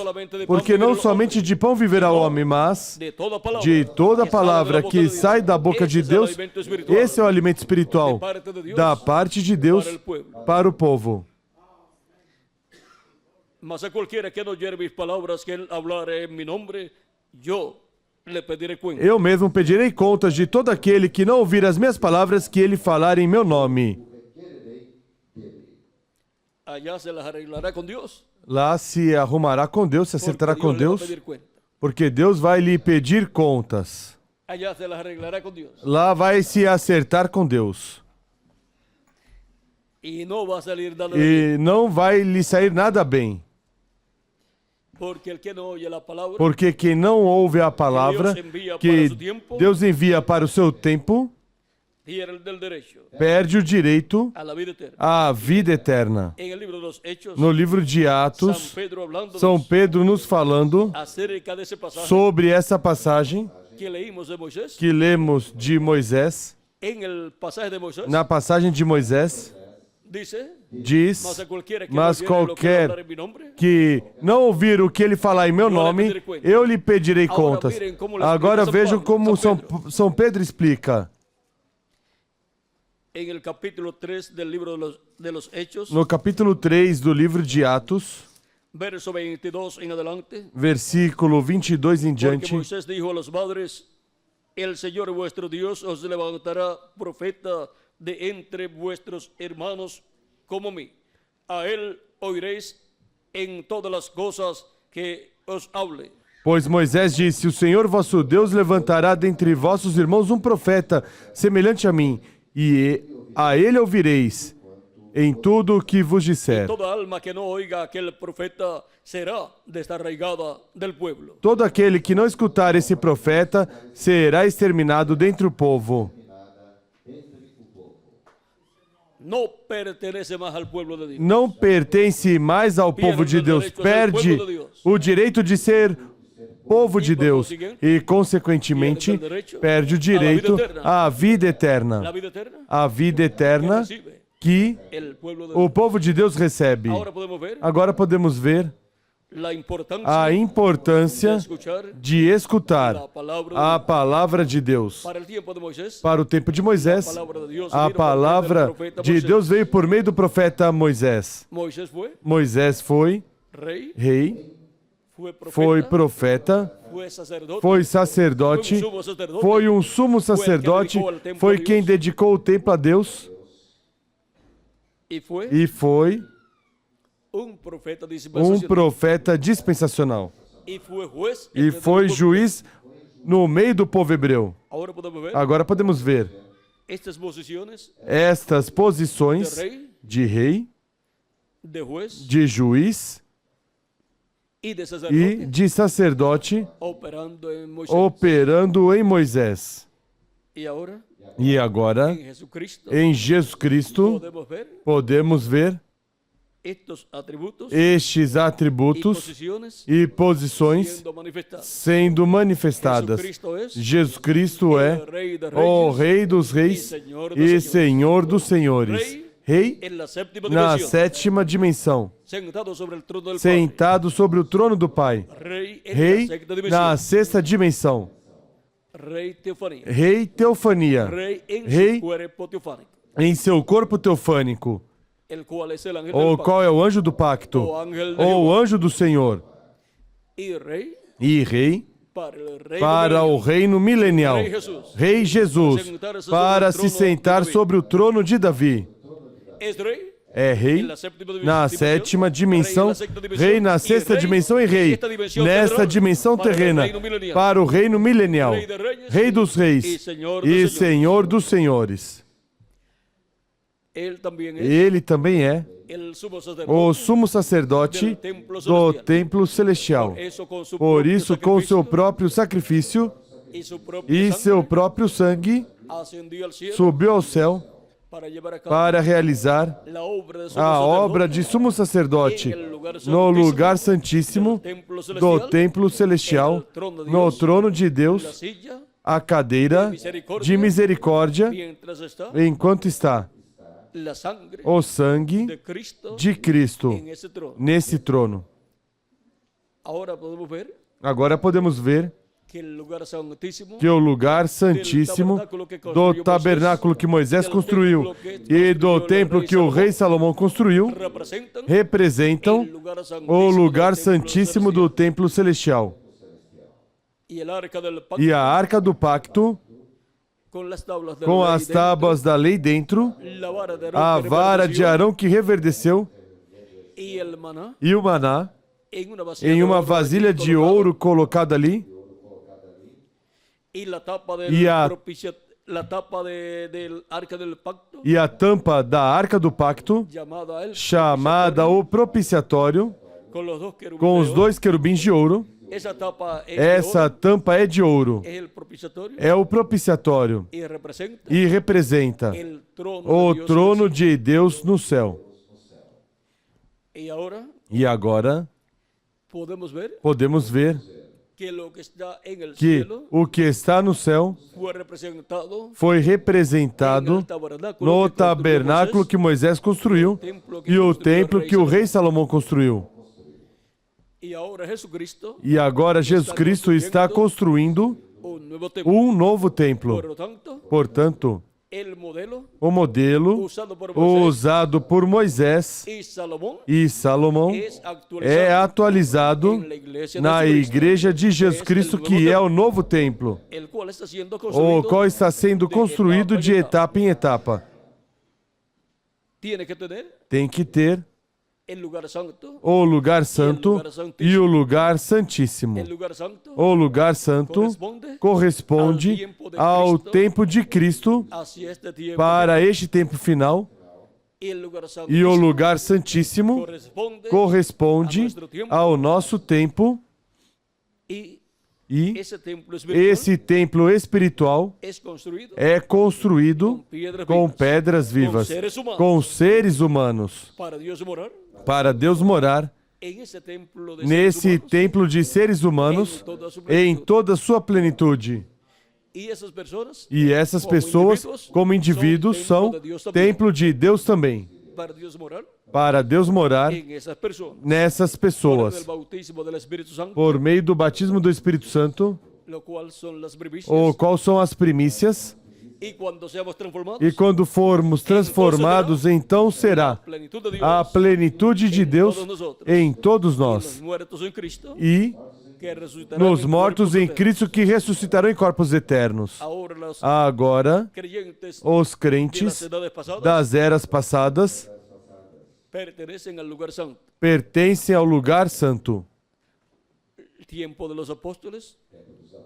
Porque não somente de pão viverá o homem, mas de toda palabra de toda palavra que sai da boca de Deus. Esse é o alimento espiritual da parte de Deus para o povo. Mas a cualquiera que no oyere mis palabras que él hablare en mi nombre, yo le pediré cuenta. Eu mesmo pedirei contas de todo aquele que não ouvir as minhas palavras que ele falar em meu nome. Allá se las arreglará con Dios. Lá se arrumará com Deus, se Porque acertará com Dios le va a Deus, pedir cuenta. porque Deus vai lhe pedir contas. Allá se las arreglará con Dios. Lá vai se acertar com Deus. Y no va a salir dando de bien. E não vai lhe sair nada bem. Porque el que no oye la palabra Porque quem não ouve a palavra que Deus envia para o seu tempo, pierde el del derecho perde o direito a la vida eterna. à vida eterna. En el libro de los Hechos, No livro de San Atos, Pedro hablando São Pedro nos falando acerca de ese pasaje sobre essa passagem que leímos de Moisés. que lemos de Moisés. En el pasaje de Moisés Na passagem de Moisés, dice, diz: mas a cualquiera que mas no oyere lo que qualquer hablar en mi nombre, que não ouvir o que ele falar em meu nome, eu lhe pedirei contas. Agora vejam como São Pedro explica. en el capítulo 3 del libro de los Hechos, No capítulo 3 do livro de Atos, verso 22 en adelante, versículo 22 em porque diante, Moisés dijo a los padres, el Señor vuestro Dios os levantará profeta de entre vuestros hermanos como mí. A él oiréis en todas las cosas que os hable. pois Moisés disse: o Senhor vosso Deus levantará dentre vossos irmãos um profeta semelhante a mim, e a ele ouvireis em tudo o que vos disser. Toda alma que no oiga a aquel profeta será desarraigada del pueblo. Todo aquele que não escutar esse profeta será exterminado dentre o povo. No pertenece más al pueblo de Dios. Não pertence mais ao povo de Deus, perde o direito de ser povo de Deus e, consequentemente, perde o direito à vida eterna. La vida eterna A vida que eterna recibe que el pueblo de o Dios. povo de Deus recebe. Ahora podemos ver Agora podemos ver la importancia a de importância escuchar de escutar la palabra de a Dios. palavra de Deus. Para el tiempo de Moisés, Para o tempo de Moisés, a palavra de Deus a vino por meio palavra do profeta de Moisés. Deus veio por meio do profeta Moisés. Moisés fue Moisés foi rey, rei, fue profeta, foi profeta, fue sacerdote, foi sacerdote, foi um sumo sacerdote, foi um sumo sacerdote, foi quem dedicou o templo a Deus e foi e foi um profeta um dispensacional. profeta dispensacional. E foi juez E entre foi o povo. juiz no meio do povo hebreu. Agora podemos ver Agora podemos ver estas posiciones estas de posições rei, de rei, de juez de juiz y de e sacerdote de sacerdote operando en Moisés. operando em Moisés. Y ahora, E agora, en Jesucristo, em Jesus Cristo, podemos ver estos atributos estes y atributos posiciones e posições siendo manifestados. sendo manifestadas. Jesucristo es Jesus Cristo é el Rey de o Reyes Rei dos Reis e Senhor dos Senhores. Rei en la séptima na dimensión, sétima dimensão, sentado sobre el trono del Padre. sentado sobre o trono do Pai. Rey en Rei la sexta na dimensión. sexta dimensão. Rey teofanía. Rei teofania. Rey en Rei su cuerpo teofánico, em seu corpo teofânico, el cual es el ángel o del pacto. qual é o anjo do pacto, O ángel de ou o Jehová. anjo do Senhor, Y rey e rei para el reino para o milenial. reino milenial. Rei Jesus. Rei Jesus, para se sentar sobre o trono de Davi. Es rey É rei en la séptima na dimensión, sétima dimensão, rey en la sexta dimensión, rei na y sexta rey dimensão e en rei esta dimensión nesta terrenal dimensão para el terrena reino milenial. para o reino milenial. Rei de reyes Rei dos reis y Señor e dos señores. Senhor dos senhores. Él también es Ele também é el sumo o sacerdote. sumo sacerdote do templo celestial. Eso con su Por propio isso, com seu sacrificio próprio sacrifício y su propio e sangre, seu próprio sangue, ascendió al cielo subiu ao céu para llevar a cabo para realizar la obra de sumo a sacerdote obra de sumo sacerdote no lugar santíssimo do templo celestial, no trono de la Deus, silla, a cadeira de misericórdia, mientras está enquanto está la sangre o sangue de Cristo de Cristo en ese trono. nesse trono. Ahora podemos ver Agora podemos ver que el lugar santísimo que o lugar santíssimo do tabernáculo que Moisés construiu e do templo que o rei Salomão construiu representan representam o lugar santíssimo do templo celestial. y el arca del pacto E a arca do pacto, con las tablas de com la ley as tábuas da lei dentro, dentro, la vara de Aarón a que vara de reverdeció, Arão que reverdeceu y el maná e o maná en em uma vasilha uma vasilha de ouro colocada ali, y la tapa y a- la tapa del arca del pacto e a tampa da arca do pacto, llamada el chamada o propiciatório, con los dos querubines com de os oro. dois querubins de ouro. Esa tapa es de Essa oro, tampa é de ouro, es el propiciatorio é o propiciatório y representa e representa el trono o de Dios trono de Deus no céu. y ahora E agora podemos ver podemos ver que lo que está en el que cielo o que está no céu fue representado foi representado no tabernáculo que Moisés construiu e o templo que o rei Salomão construiu. y ahora Jesucristo E agora Jesus Cristo está construindo un nuevo templo. novo templo. Por lo tanto, Portanto, el modelo o modelo usado por Moisés usado por Moisés y Salomón e Salomão es é actualizado atualizado en la iglesia de na Jesucristo, igreja de Jesus es Cristo, el que nuevo é o templo, novo templo, el cual está siendo o construido qual está sendo construído de etapa em etapa. tiene que tener Tem que ter el lugar santo, o lugar santo e o lugar santíssimo. el lugar santo O lugar santo corresponde ao tempo de Cristo hacia este tiempo para este tempo final, y el lugar santo e o lugar santíssimo corresponde ao nosso tempo, y e ese templo espiritual esse templo espiritual es construido é construído com pedras vivas, com seres humanos, para Dios morar para Deus morar en esse templo de seres nesse humanos, templo de seres humanos em toda a sua plenitude. y esas personas E essas pessoas, como indivíduos, são templo de Deus também, para Dios morar para Deus morar en esas personas nessas por el pessoas, bautismo del Espíritu Santo, por meio do batismo do Espírito Santo, lo cual son las primicias, o qual são as primícias, y cuando seamos transformados e quando formos transformados, então será plenitud de Dios a plenitude de Deus em todos los nós, muertos en Cristo e que resucitarán nos en mortos cuerpos em eternos. Cristo que ressuscitarão em corpos eternos. Ahora los Agora, creyentes os de las crentes edades pasadas das eras passadas pertenecen al lugar santo, pertencem ao lugar santo. el tiempo de los apóstoles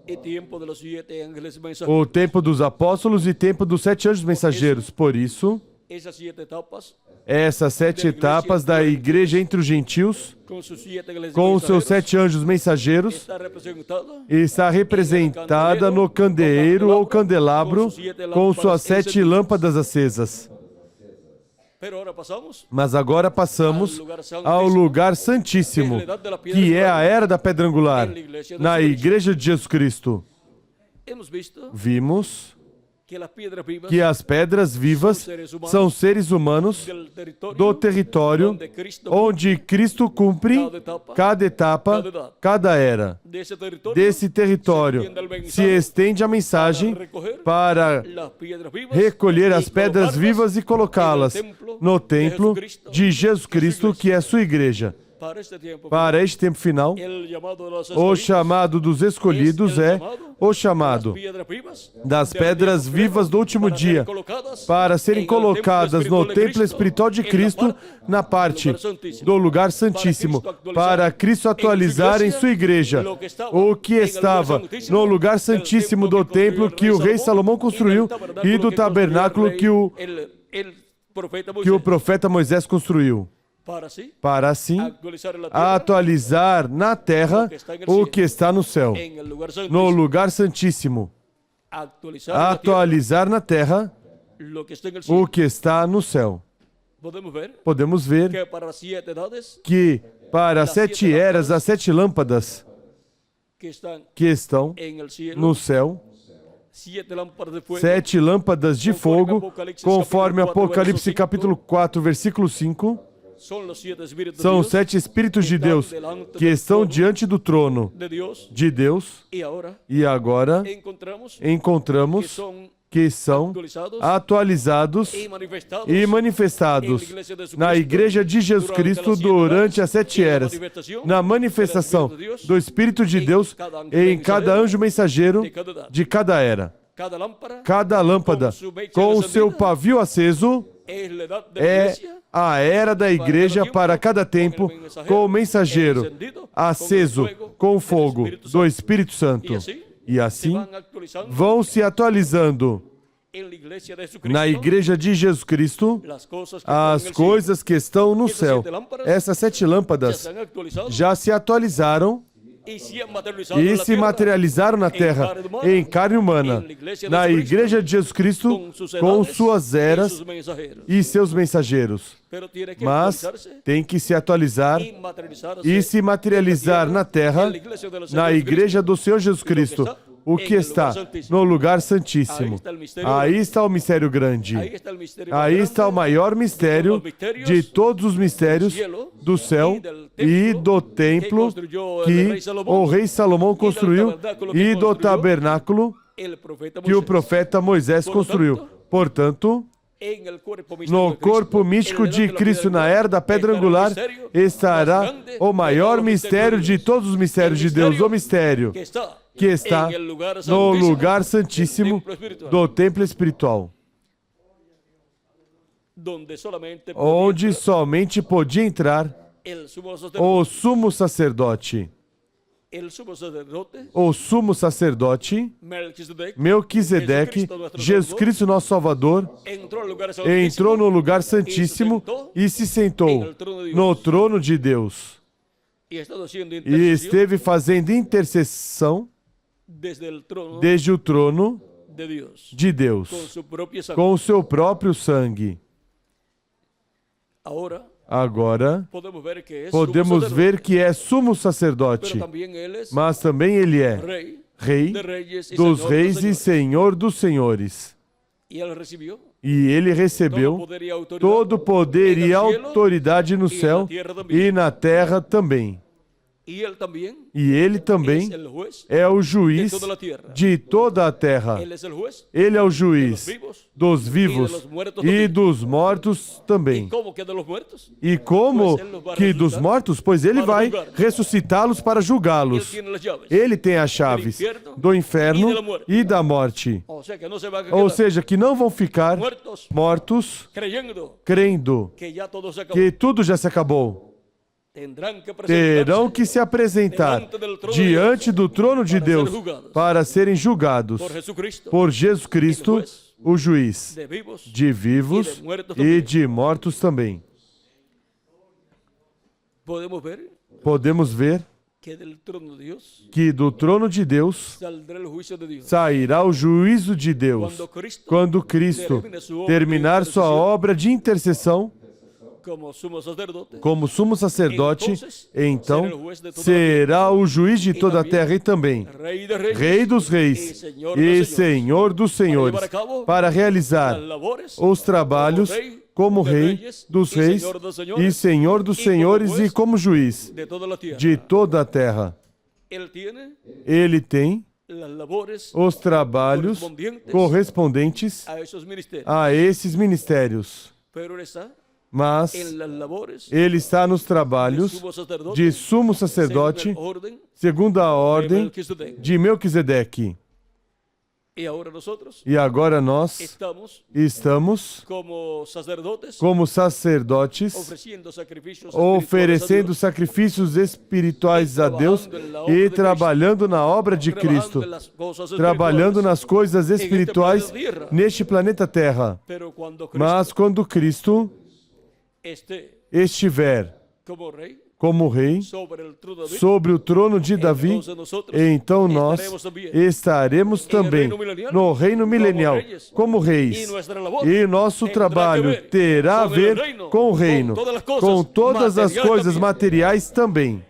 y tiempo de los 7 ángeles mensajeros. O tempo dos apóstolos e tempo dos 7 anjos mensageiros. Por isso, esas 7 etapas, essas 7 etapas da igreja entre os gentios, con sus 7 iglesias com os seus mensajeros, 7 anjos mensageiros, está representada no candeeiro ou candelabro com suas 7 lâmpadas acesas. Pero ahora pasamos Mas agora passamos ao lugar santíssimo, que é a era da pedra angular, na igreja de Jesus Cristo. hemos visto Vimos que las piedras vivas que as pedras vivas são seres humanos del territorio do território donde Cristo onde Cristo cumpre cada etapa, cada era. de ese territorio Desse território se estende a mensagem para las piedras vivas recolher as y pedras colocarlas vivas e colocá-las no templo de Jesus Cristo, que é a sua igreja. para este tiempo. Para este tempo final, El llamado de los o escogidos chamado dos escolhidos é o chamado piedras vivas das pedras vivas do último dia, para serem colocadas no templo espiritual de Cristo, na parte do lugar santíssimo, para Cristo atualizar em sua igreja o que estava no lugar santíssimo do templo que o rei Salomão construiu e do tabernáculo que o profeta Moisés construiu, para assim atualizar na terra o que está no céu, no lugar santíssimo. Atualizar na terra o que está no céu. Podemos ver que para as 7 eras, as 7 lâmpadas que estão no céu, 7 lâmpadas de fogo, conforme Apocalipse capítulo 4, versículo 5, são 7 Espíritos de Deus que estão diante do trono de Deus, e agora encontramos que são atualizados e manifestados na Igreja de Jesus Cristo durante as 7 eras, na manifestação do Espírito de Deus em cada anjo mensageiro de cada era. Cada lâmpada com o seu pavio aceso é a era da igreja para cada tempo, com o mensageiro aceso com o fogo do Espírito Santo. E assim vão se atualizando na igreja de Jesus Cristo as coisas que estão no céu. Essas 7 lâmpadas já se atualizaram e se materializaram na terra, em carne humana, na igreja de Jesus Cristo, com suas eras e seus mensageiros. Mas tem que se atualizar e se materializar na terra, na igreja do Senhor Jesus Cristo, o que está no lugar santíssimo. Aí está o mistério grande. Aí está o maior mistério de todos os mistérios do céu e do templo que o rei Salomão construiu e do tabernáculo que o profeta Moisés construiu. Portanto, no corpo místico de Cristo, na era da pedra angular, estará o maior mistério de todos os mistérios de Deus, o mistério que está no lugar santíssimo do templo espiritual, onde somente podia entrar o sumo sacerdote. O sumo sacerdote, Melquisedeque, Jesus Cristo, nosso Salvador, entrou no lugar santíssimo e se sentou no trono de Deus. E esteve fazendo intercessão desde o trono de Deus, com o seu próprio sangue. Agora, podemos ver que é sumo sacerdote, mas também ele é Rei dos reis e Senhor dos senhores. E ele recebeu todo o poder e autoridade no céu e na terra também. E ele também é o juiz de toda a terra. Ele é o juiz dos vivos e dos mortos também. E como que dos mortos? Pois ele vai ressuscitá-los para julgá-los. Ele tem as chaves do inferno e da morte. Ou seja, que não vão ficar mortos crendo que tudo já se acabou. Terão que se apresentar diante do trono de Deus para serem julgados por Jesus Cristo o juiz de vivos de vivos e de mortos também. Podemos ver que del trono de Dios que do trono de Deus saldrá el juicio de Dios. sairá o juízo de Deus. Quando Cristo terminar sua obra de intercessão como sumo sacerdote, então será o juiz de toda a terra e também Rei dos reis e Senhor dos senhores, para realizar os trabalhos como Rei dos reis e Senhor dos senhores e como juiz de toda la tierra. de toda a terra. Él tiene Ele tem las labores os trabalhos correspondentes a esos ministerios. a esses ministérios, Pero él está mas en las labores ele está nos trabalhos sumo sacerdote, de sumo sacerdote, según el orden segundo a de ordem Melquisedec. de Melquisedeque. Y ahora nosotros E agora nós estamos como sacerdotes como sacerdotes oferecendo sacrifícios espirituais a Deus e trabalhando na obra de Cristo, trabalhando nas coisas espirituais neste planeta Terra. Pero cuando Mas quando Cristo estiver como rey como Rei sobre o trono de Davi, então nós estaremos também no reino milenial como reis. E nosso trabalho terá a ver com o reino, com todas as coisas materiais também.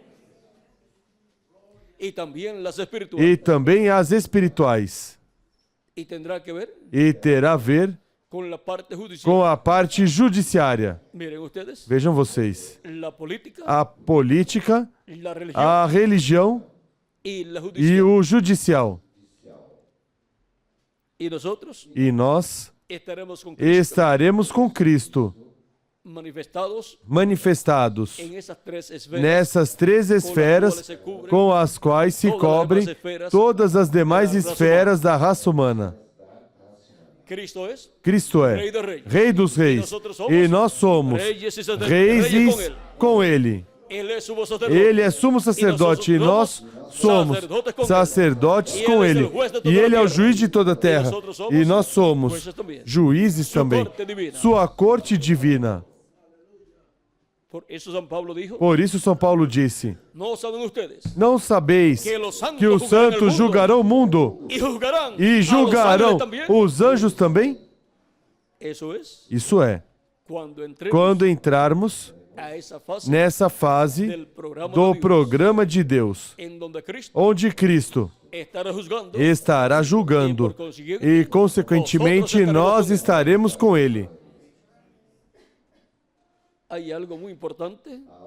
E também as espirituais. E terá a ver com a parte judiciária. Vejam vocês, a política, a religião e o judicial. E nós estaremos com Cristo manifestados nessas três esferas com as quais se cobrem todas as demais esferas da raça humana. Cristo é Rei dos reis e nós somos reis com Ele. Ele é sumo sacerdote e nós somos sacerdotes com Ele. E Ele é o juiz de toda a terra e nós somos juízes também. Sua corte divina. Por isso São Paulo disse: não sabeis que os santos julgarão o mundo e julgarão os anjos também? Isso é, quando entrarmos nessa fase do programa de Deus, onde Cristo estará julgando e, consequentemente, nós estaremos com Ele.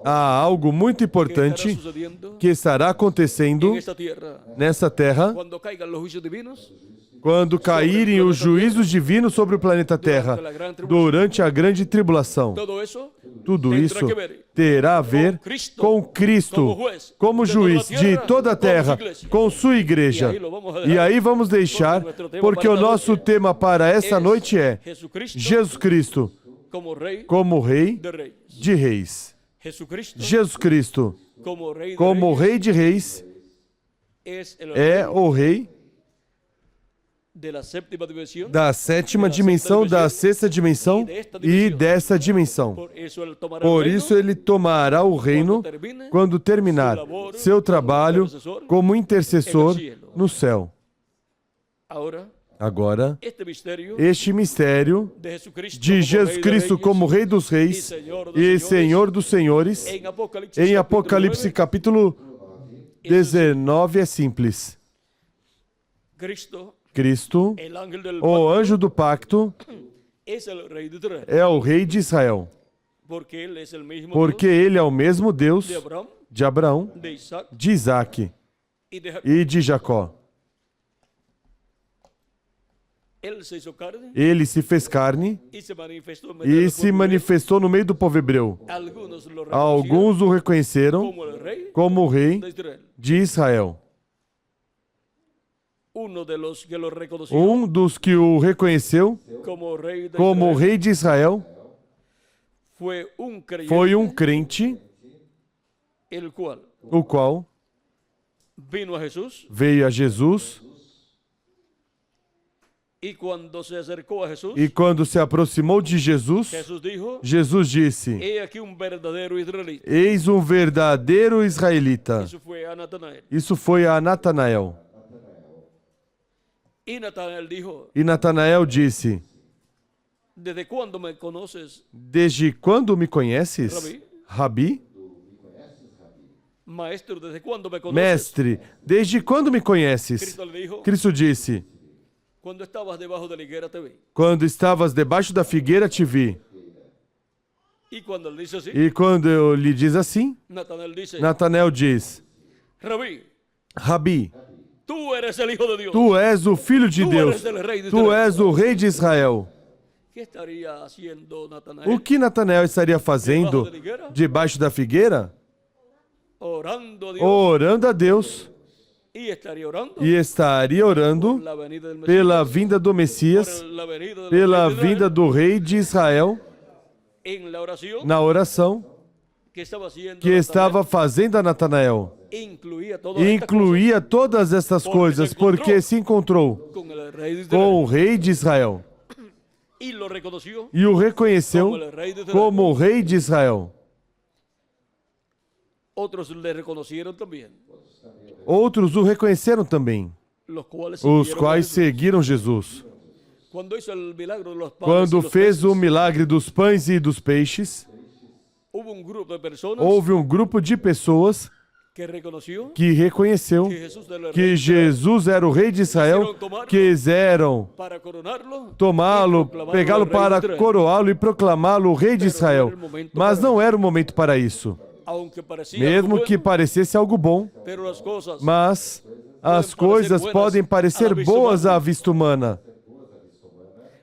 Há algo muito importante que estará acontecendo nessa terra quando caírem os juízos divinos sobre o planeta Terra durante a grande tribulação. Tudo isso terá a ver com Cristo como juiz de toda a terra, com sua igreja. E aí vamos deixar, porque o nosso tema para essa noite é Jesus Cristo como Rei de Reis. Jesus Cristo, como Rei de Reis, é o Rei da sétima dimensão, da sexta dimensão e dessa dimensão. Por isso ele tomará o reino quando terminar seu trabalho como intercessor no céu. Agora, este mistério de Jesus Cristo como Rei dos Reis e Senhor dos Senhores, em Apocalipse capítulo 19 é simples. Cristo, o anjo do pacto, é o Rei de Israel, porque Ele é o mesmo Deus de Abraão, de Isaac e de Jacó. Ele se fez carne e se manifestou no meio do povo hebreu. Alguns o reconheceram como o Rei de Israel. Um dos que o reconheceu como Rei de Israel foi um crente, o qual veio a Jesus Y cuando se acercó a Jesús, E quando se aproximou de Jesus, Jesús dijo, Jesus disse: he aquí un verdadero israelita. Eis um verdadeiro israelita. Eso fue a Natanael. Isso foi a Natanael. Y Natanael dijo, E Natanael disse: ¿desde cuándo me conoces, Desde quando me conheces, Rabi? maestro? ¿Desde cuándo me conoces? Mestre, desde quando me conheces? Cristo le dijo, Cristo disse: cuando estabas debajo de la higuera te vi. Quando estavas debaixo da figueira te vi. Y cuando él dice así, E quando eu lhe diz assim, Natanael dice, Natanael diz: Rabí, Rabi, tú eres el Hijo de Dios. tu és o Filho de Tú Deus, eres el Rey de tu Israel. és o Rei de Israel. ¿Qué estaría haciendo Natanael? O que Natanael estaria fazendo debaixo da figueira? Orando a Dios. Orando a Deus. Y estaría orando E estaria orando por la venida del Mesías, pela vinda do Messias, por la venida del pela Rey de Israel. vinda do Rei de Israel, En la oración na oração que estaba haciendo que Natanael, estava fazendo a Natanael. incluía todas estas Incluía todas estas coisas, porque se encontrou cosas con el Rey de Israel. com o Rei de Israel Y lo reconoció e o reconheceu como el Rey de Israel. como o Rei de Israel. Otros le reconocieron también, Outros o reconheceram também, los cuales os siguieron a quais Jesús. seguiram Jesus. Cuando hizo el milagro de los panes y Quando los fez peces, o milagre dos pães e dos peixes, hubo un grupo de personas houve um grupo de pessoas que reconoció que reconheceu que Jesús era el Rey que de Israel. Jesus era o Rei de Israel, quiseram Para coronarlo, tomá-lo, y proclamarlo pegá-lo el Rey de para Israel. coroá-lo e proclamá-lo o Rei de Israel. Mas não era o momento para isso. Aunque parecía Mesmo algo que bueno, parecesse algo bom, pero las cosas mas as coisas podem parecer boas à vista humana.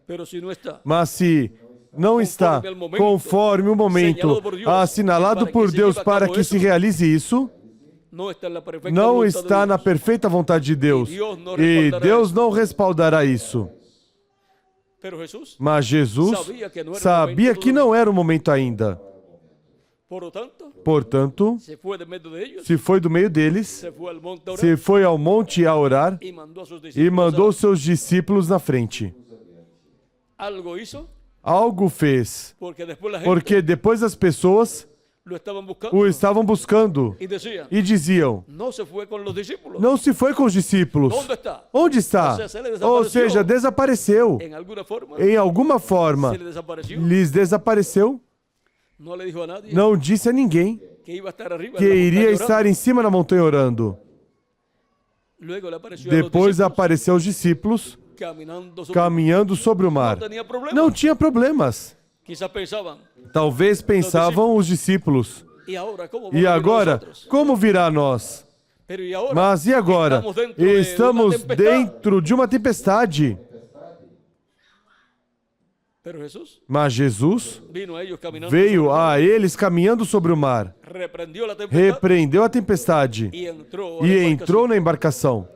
pero si no está Mas se não está conforme o momento assinalado por Deus para que se realize isso, no está en la perfecta não voluntad de está na Dios. perfeita vontade de Deus. E Deus não respaldará isso. Pero Jesús, Mas Jesus sabia que não era o momento ainda. por lo tanto, Portanto, se fue de medio de ellos, se foi do meio deles, se fue al monte a orar se foi ao monte a orar y mandó a sus e discípulos mandou a- seus discípulos na frente. algo hizo, Algo fez, porque después la gente porque depois as pessoas lo estaban buscando o estavam buscando y decían, e diziam: no se fue con los discípulos. não se foi com os discípulos. ¿Dónde está? Onde está? Ou seja, desapareceu. En alguna forma Em alguma forma, se le desapareció. lhes desapareceu. No le dijo a nadie Não disse a ninguém que iba a estar arriba que en la montaña iria orando. estar em cima na montanha orando. Luego le apareció a los Depois discípulos apareceu aos discípulos caminando sobre caminhando sobre o no mar. tenía problema. Não tinha problemas. Quizás pensaban, Talvez pensavam os discípulos. ¿y ahora cómo vamos E a ir agora, nosotros? como virá a nós? Pero ¿y ahora? Mas e agora? Estamos dentro de Estamos una tempestad. dentro de uma tempestade. Pero Jesús Mas Jesus vino a ellos caminando veio sobre el mar, a eles caminhando sobre o mar, reprendió la tempestad repreendeu a tempestade y entró a la e embarcación. entrou na embarcação.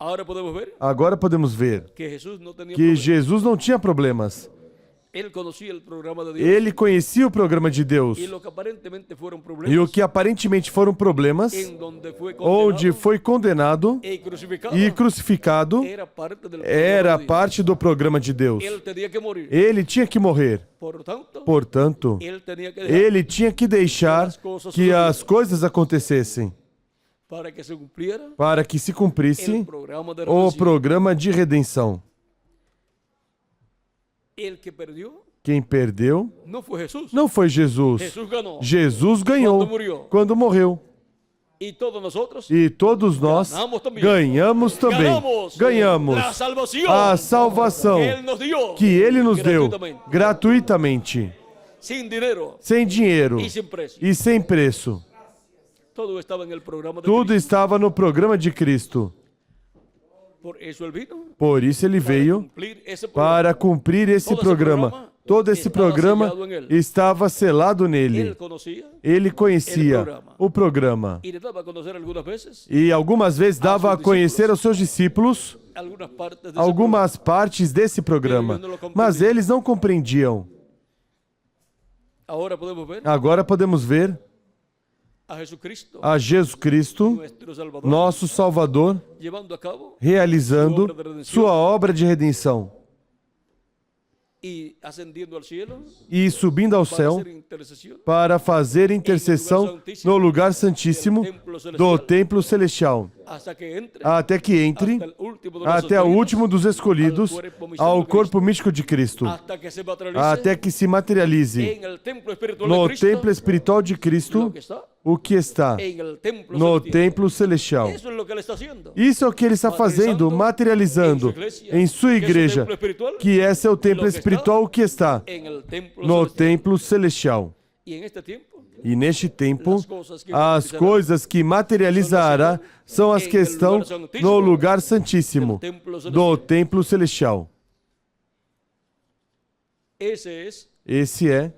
Ahora podemos ver Agora podemos ver que Jesús no tenía que problema. Jesus não tinha problemas. Él conocía el programa de Dios Ele conhecia o programa de Deus. y lo que aparentemente fueron E o problemas que aparentemente foram problemas, en donde fue condenado onde foi condenado y crucificado e crucificado, era parte del era programa de Dios. parte do programa de Deus. Él tenía que morir. Ele tinha que morrer. Por tanto, Portanto, él tenía que dejar ele tinha que deixar que as coisas acontecessem para que se cumpliera para que se cumprisse el programa de o redención. programa de redenção. El que perdió Quem perdeu no fue Jesús. não foi Jesus. Jesús ganó. Jesus ganhou quando morreu. Y todos nosotros E todos nós ganhamos também. Ganhamos la salvación a salvação que Él nos dio que Ele nos deu gratuitamente, gratuitamente, sin dinero sem dinheiro y sin precio. e sem preço. Todo estaba en el programa de Tudo Cristo. estava no programa de Cristo. Por eso Él vino Por isso Ele veio cumplir ese programa. para cumprir esse programa. Todo esse programa estava selado Él nele. conocía Ele conhecia o programa. y le daba a conocer algunas veces E algumas vezes dava a conhecer aos seus discípulos algunas partes de ese algumas partes desse programa. Mas eles não compreendiam. programa. Ahora podemos ver Agora podemos ver a Jesucristo, a Jesus Cristo, nuestro Salvador, nosso Salvador, llevando a cabo realizando sua obra de redenção y ascendiendo al cielo e subindo ao para céu hacer intercesión para fazer intercessão no lugar santíssimo do templo celestial, hasta que entre até que entre hasta el último de los até o escogidos, último dos escolhidos ao corpo místico de Cristo, hasta que se materialice até que se materialize en el templo espiritual no de Cristo, templo espiritual de lo Cristo que está o que está en el templo no celestial. templo celestial. Eso es lo que él está haciendo. Isso é o que ele está fazendo, materializando em sua igreja, que é seu templo espiritual o que está En el templo no celestial. templo celestial. Y en este tiempo, E neste tempo, as coisas que materializará são as que estão no lugar santíssimo do templo celestial. ese es Esse é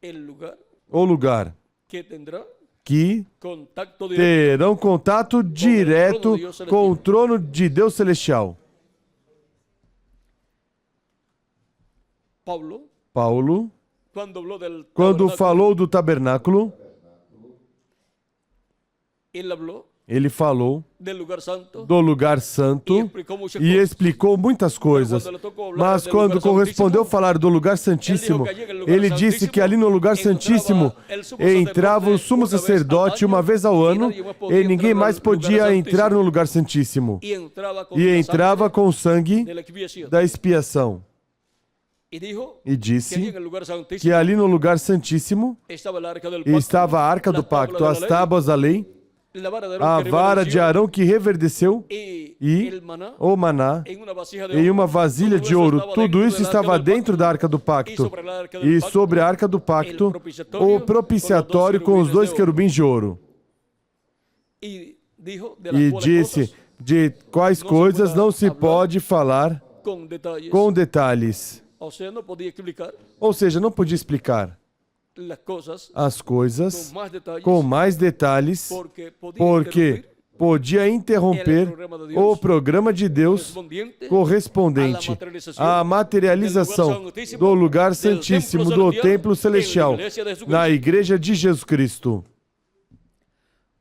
el lugar o lugar que tendrá que contacto directo. terão contato direto com o trono de Deus celestial. Paulo, Paulo, cuando habló del quando tabernáculo, falou do tabernáculo, él habló ele falou del lugar santo do lugar santo e explicou muitas coisas. Mas quando correspondeu falar do lugar santíssimo, ele disse que ali no lugar santíssimo entrava o sumo sacerdote uma vez ao ano e ninguém mais podia entrar no lugar santíssimo. y entraba con E la entrava sangre com o sangue de la expiación. da expiação. Y dijo E que allí disse en el lugar que santísimo ali no lugar santíssimo estaba el arca del pacto, estava a arca do las tablas pacto, de la as ley, tábuas da lei, la vara de Aarón a que vara de reverdeció, Arão que reverdeceu y e el maná o maná en una vasija de em oro. uma vasilha de ouro. Tudo isso estava dentro da arca do pacto. E sobre a arca do pacto, o propiciatório com os dois querubins de ouro. Y dijo de las E cuales disse cosas, de quais coisas não se pode falar con detalles. com detalhes. O sea, no podía explicar Ou seja, não podia explicar las cosas as coisas con más detalles com mais detalhes, porque podia interromper o programa de Deus correspondente à materialização do lugar santíssimo do templo celestial na igreja de Jesus Cristo.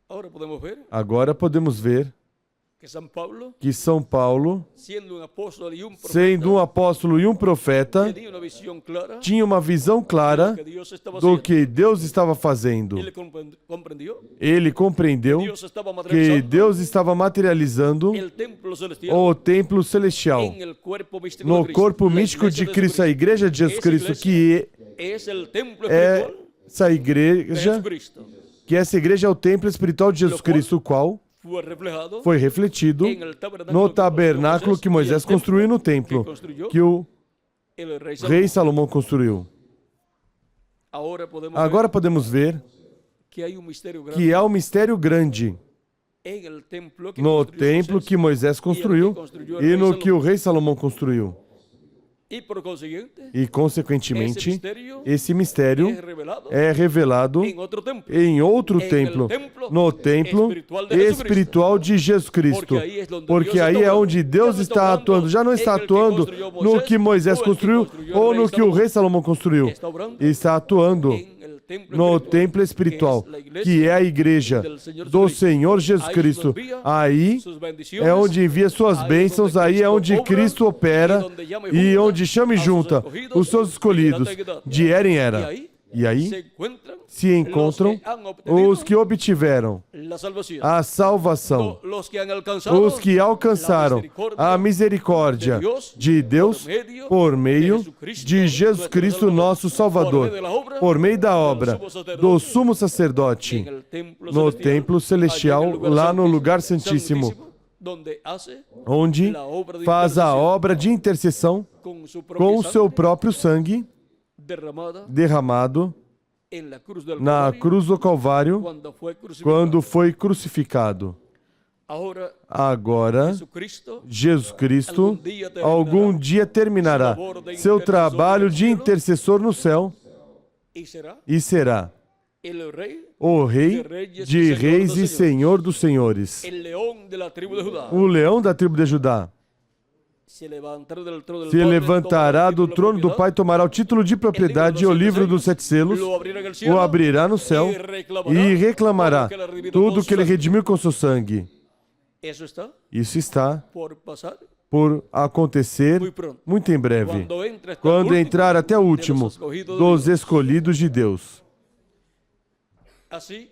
Ahora podemos ver Agora podemos ver que San Pablo, que São Paulo, siendo un apóstol y un profeta, sendo um apóstolo e um profeta, tenía una visión clara tinha uma visão clara que Dios estaba do haciendo. que Deus estava fazendo. Él comprendió Ele compreendeu Dios estaba que materializando Deus estava materializando el templo celestial o templo celestial en el cuerpo místico no de Cristo. corpo La místico iglesia de Cristo, a igreja de Jesus Essa Cristo, que es el templo é espiritual essa de igreja, Jesucristo. que essa igreja é o templo espiritual de Jesus Cristo, o qual Fue reflejado foi refletido en el no tabernáculo que Moisés construiu no templo, que o el rey rei Salomón. Salomão construiu. Ahora podemos Agora ver podemos ver que hay un misterio grande que há um mistério grande en el templo que no construyó templo Moisés que Moisés construiu e no que o rei Salomão construiu. y por consiguiente E, consequentemente, esse es mistério revelado é revelado en otro templo, em outro templo, no templo espiritual de Jesus Cristo, porque aí é onde Deus está atuando, já não está atuando no que Moisés construiu ou no que o rei Salomão construiu, está obrando está atuando en el templo no espiritual, templo espiritual, que é a igreja do Senhor Jesus Cristo. Aí sus bendiciones, é onde envia suas bênçãos, aí é onde Cristo opera e onde chama e junta os seus escolhidos de era em era. E aí se encuentran se encontram os que obtiveram la salvación, a salvação, los que han alcanzado os que alcançaram a misericórdia de Deus por meio de Jesus Cristo, nosso Salvador, por meio da obra do sumo sacerdote en el templo no celestial, templo celestial, allá en el lá no lugar santíssimo, donde hace onde faz a obra de intercessão con su com propia o seu próprio sangue derramada derramado en la cruz del na Calvario, cruz do Calvário quando foi crucificado. Agora, Jesucristo Jesus Cristo algum dia terminará seu trabalho de intercessor no céu e será el rey, o Rei de reis e Senhor dos senhores, el león de la tribu de Judá. o leão da tribo de Judá. se levantará del trono del se Padre, levantará tomará do título de trono do propiedad, Pai, tomará o título de propriedade e o livro dos 7 selos, lo abrirá en el o cielo, abrirá no céu e reclamará tudo que ele redimiu com seu sangue. Eso está Isso está por pasar. por acontecer muito em breve, quando entrar até o último dos escolhidos de Deus. Assim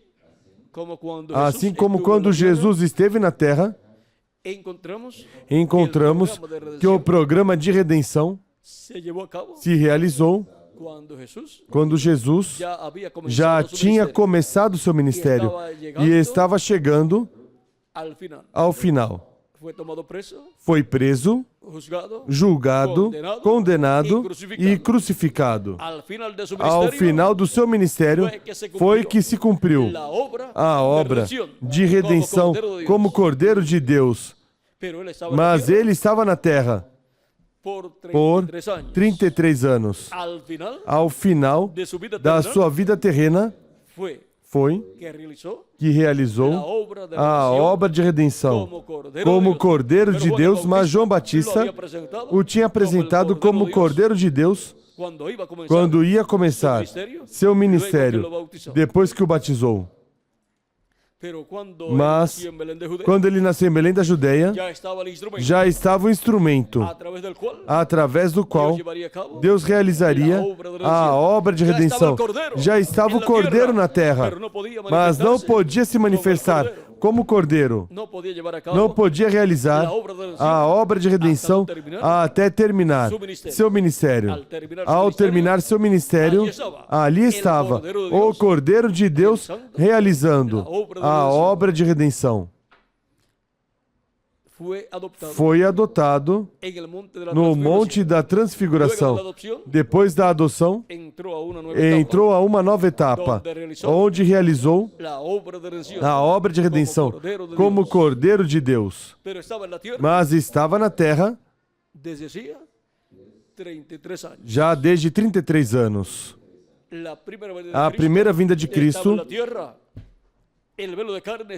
Como quando Jesus esteve na terra, encontramos que o programa de redenção se llevó a cabo se realizou quando Jesus já tinha começado seu ministério e estava chegando ao final. Foi preso, julgado, condenado e crucificado. Ao final do seu ministério foi que se cumpriu a obra de redenção como Cordeiro de Deus. Mas ele estava na terra por 33 anos. Ao final da sua vida terrena, foi que realizou a obra de redenção como Cordeiro de Deus, mas João Batista o tinha apresentado como Cordeiro de Deus quando ia começar seu ministério, depois que o batizou. Mas, quando ele nasceu em Belém da Judéia, já estava o instrumento através do qual Deus realizaria a obra de redenção. Já estava o Cordeiro na terra, mas não podia se manifestar como Cordeiro. Não podia realizar a obra de redenção até terminar seu ministério. Ao terminar seu ministério, ali estava o Cordeiro de Deus realizando a obra de redenção. Foi adotado no Monte da Transfiguração. Depois da adoção, entrou a uma nova etapa, onde realizou a obra de redenção como Cordeiro de Deus. Mas estava na terra já desde 33 anos. A primeira vinda de Cristo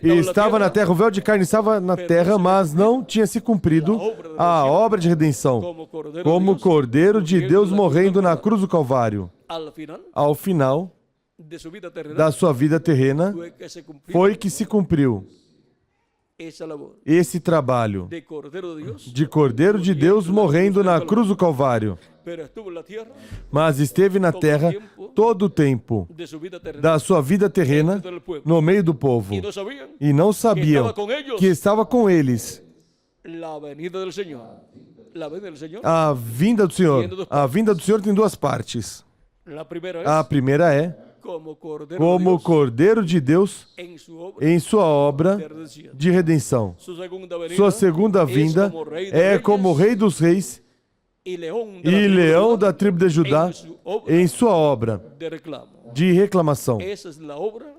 estava na terra, o véu de carne estava na terra, mas não tinha se cumprido a obra de redenção, como Cordeiro de Deus morrendo na cruz do Calvário. Ao final da sua vida terrena, foi que se cumpriu esse trabalho de Cordeiro de Deus morrendo na cruz do Calvário. Mas esteve na terra todo o tempo da sua vida terrena no meio do povo. E não sabiam que estava com eles. A vinda do Senhor. A vinda do Senhor tem duas partes. A primeira é como Cordeiro de Deus em sua obra de redenção. Sua segunda vinda é como Rei dos Reis e Leão da tribo de Judá em sua obra de reclamação.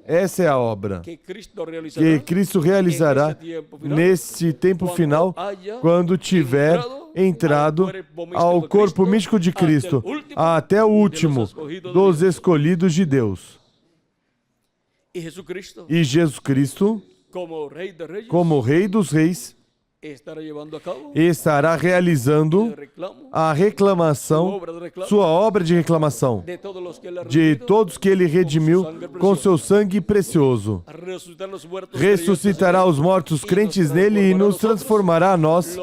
Essa é a obra que Cristo realizará nesse tempo final, quando tiver entrado ao corpo místico de Cristo, até o último dos escolhidos de Deus. E Jesus Cristo, como Rei dos Reis, estará realizando a reclamação, sua obra de reclamação, de todos que ele redimiu com seu sangue precioso. Ressuscitará os mortos crentes nele e nos transformará a nós,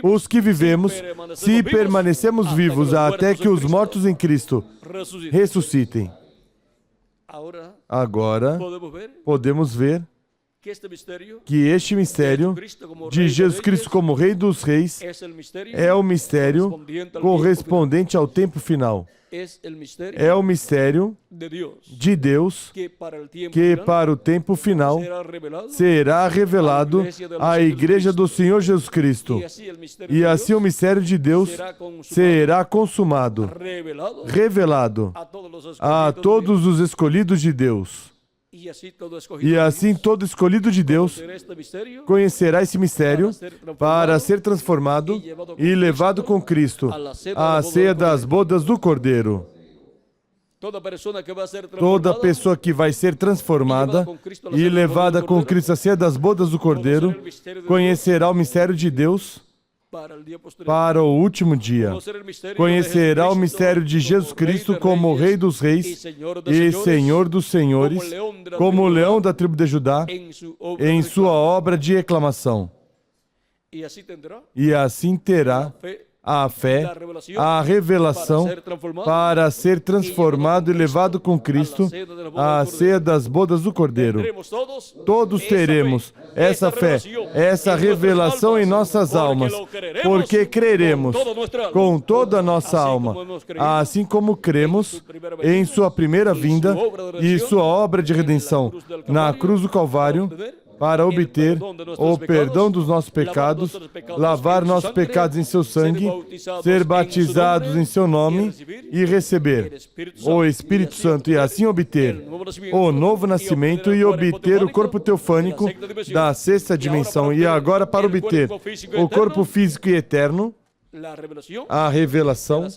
os que vivemos, se permanecemos vivos até que os mortos em Cristo ressuscitem. Agora podemos ver que este mistério de Jesus Cristo como Rei dos Reis é o mistério correspondente ao tempo final. É o mistério de Deus que para o tempo final será revelado à Igreja do Senhor Jesus Cristo. E assim o mistério de Deus será consumado, revelado a todos os escolhidos de Deus. E assim todo escolhido de Deus conhecerá esse mistério para ser transformado e levado com Cristo à ceia das bodas do Cordeiro. Toda pessoa que vai ser transformada e levada com Cristo à ceia das bodas do Cordeiro conhecerá o mistério de Deus para el día posterior. para o último dia. Conhecerá o mistério de Jesus Cristo como Rei dos Reis e Senhor dos Senhores, como o leão da tribo de Judá, em sua obra de reclamação. E assim terá a fé, a revelação para ser transformado e levado com Cristo à ceia das bodas do Cordeiro. Todos teremos essa fé, essa revelação em nossas almas, porque creremos com toda a nossa alma, assim como cremos em sua primeira vinda e sua obra de redenção na cruz do Calvário, para obter o perdão dos nossos pecados, lavar nossos pecados em seu sangue, ser batizados em seu nome e receber o Espírito Santo e assim obter o novo nascimento e obter o corpo teofânico da sexta dimensão. E agora, para obter o corpo físico e eterno, a revelação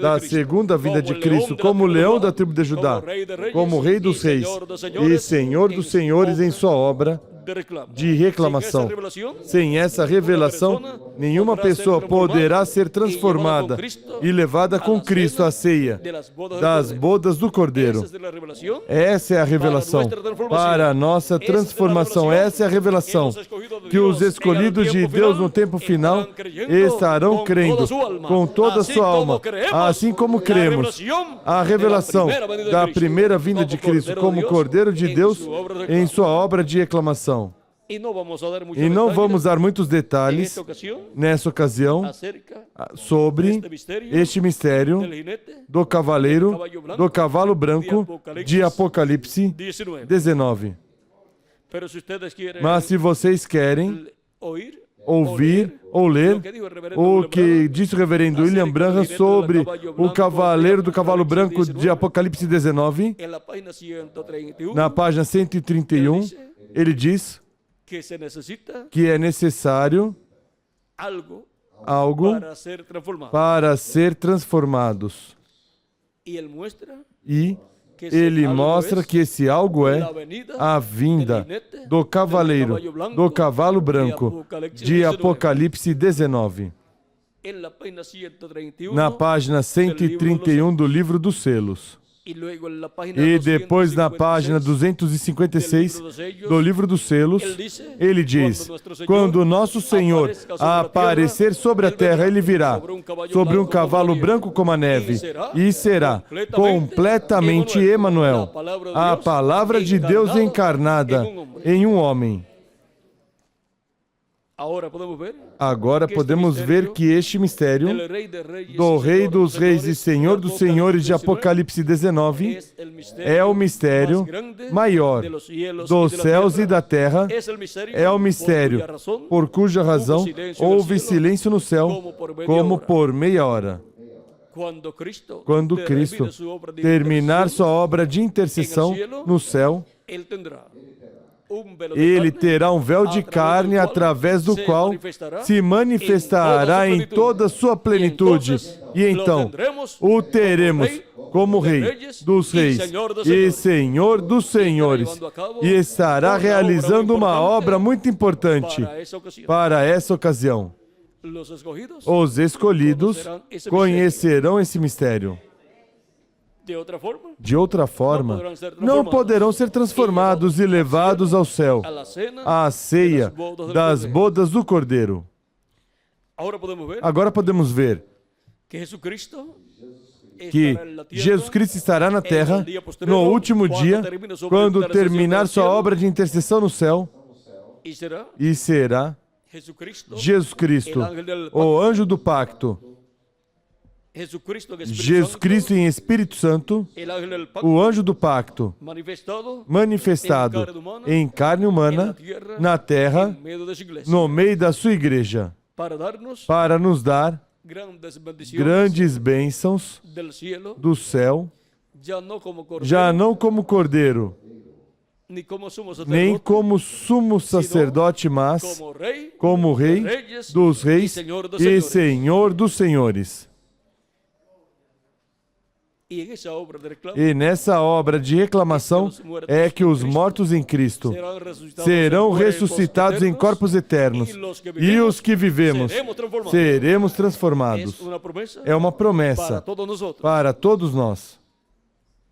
da segunda vinda de Cristo como leão da tribo de Judá, como Rei dos Reis e Senhor dos Senhores em sua obra de reclamação. Sem essa revelação, nenhuma pessoa poderá ser transformada e levada com Cristo à ceia das bodas do Cordeiro. Essa é a revelação para a nossa transformação. Essa é a revelação que os escolhidos de Deus no tempo final estarão crendo com toda a sua alma, assim como cremos a revelação da primeira vinda de Cristo como Cordeiro de Deus em sua obra de reclamação. E não vamos dar muitos detalhes nessa ocasião sobre este mistério do cavaleiro, do cavalo branco de Apocalipse 19. Mas se vocês querem ouvir ou ler o que disse o reverendo William Branham sobre o cavaleiro do cavalo branco de Apocalipse 19, na página 131, ele diz que é necessário algo para ser transformados. E ele mostra que esse algo é a vinda do cavaleiro, do cavalo branco, de Apocalipse 19. Na página 131 do livro dos selos. E depois na página 256 do livro dos selos, ele diz: quando nosso Senhor aparecer sobre a terra, ele virá sobre um cavalo branco como a neve e será completamente Emanuel, a palavra de Deus encarnada em um homem. Agora podemos ver que este mistério do Rei dos Reis e Senhor dos Senhores de Apocalipse 19 é o mistério maior dos céus e da terra, é o mistério por cuja razão houve silêncio no céu, como por meia hora. Quando Cristo terminar sua obra de intercessão no céu, ele terá um véu de carne através do qual se manifestará em toda a sua plenitude. E então o teremos como Rei dos Reis e Senhor dos Senhores. E estará realizando uma obra muito importante para essa ocasião. Os escolhidos conhecerão esse mistério. De outra forma, não poderão ser transformados e levados ao céu, à ceia das bodas do Cordeiro. Agora podemos ver que Jesus Cristo estará na terra no último dia, quando terminar sua obra de intercessão no céu, e será Jesus Cristo, o anjo do pacto, Jesus Cristo em Espírito Santo, o anjo do pacto, manifestado em carne humana na terra, no meio da sua igreja, para nos dar grandes bênçãos do céu, já não como cordeiro, nem como sumo sacerdote, mas como Rei dos Reis e Senhor dos Senhores. Y en esa obra de reclamo E nessa obra de reclamação é que os mortos em Cristo serão ressuscitados em corpos eternos, e os que vivemos seremos transformados. Es una promesa É uma para promessa todos nosotros. para todos nós.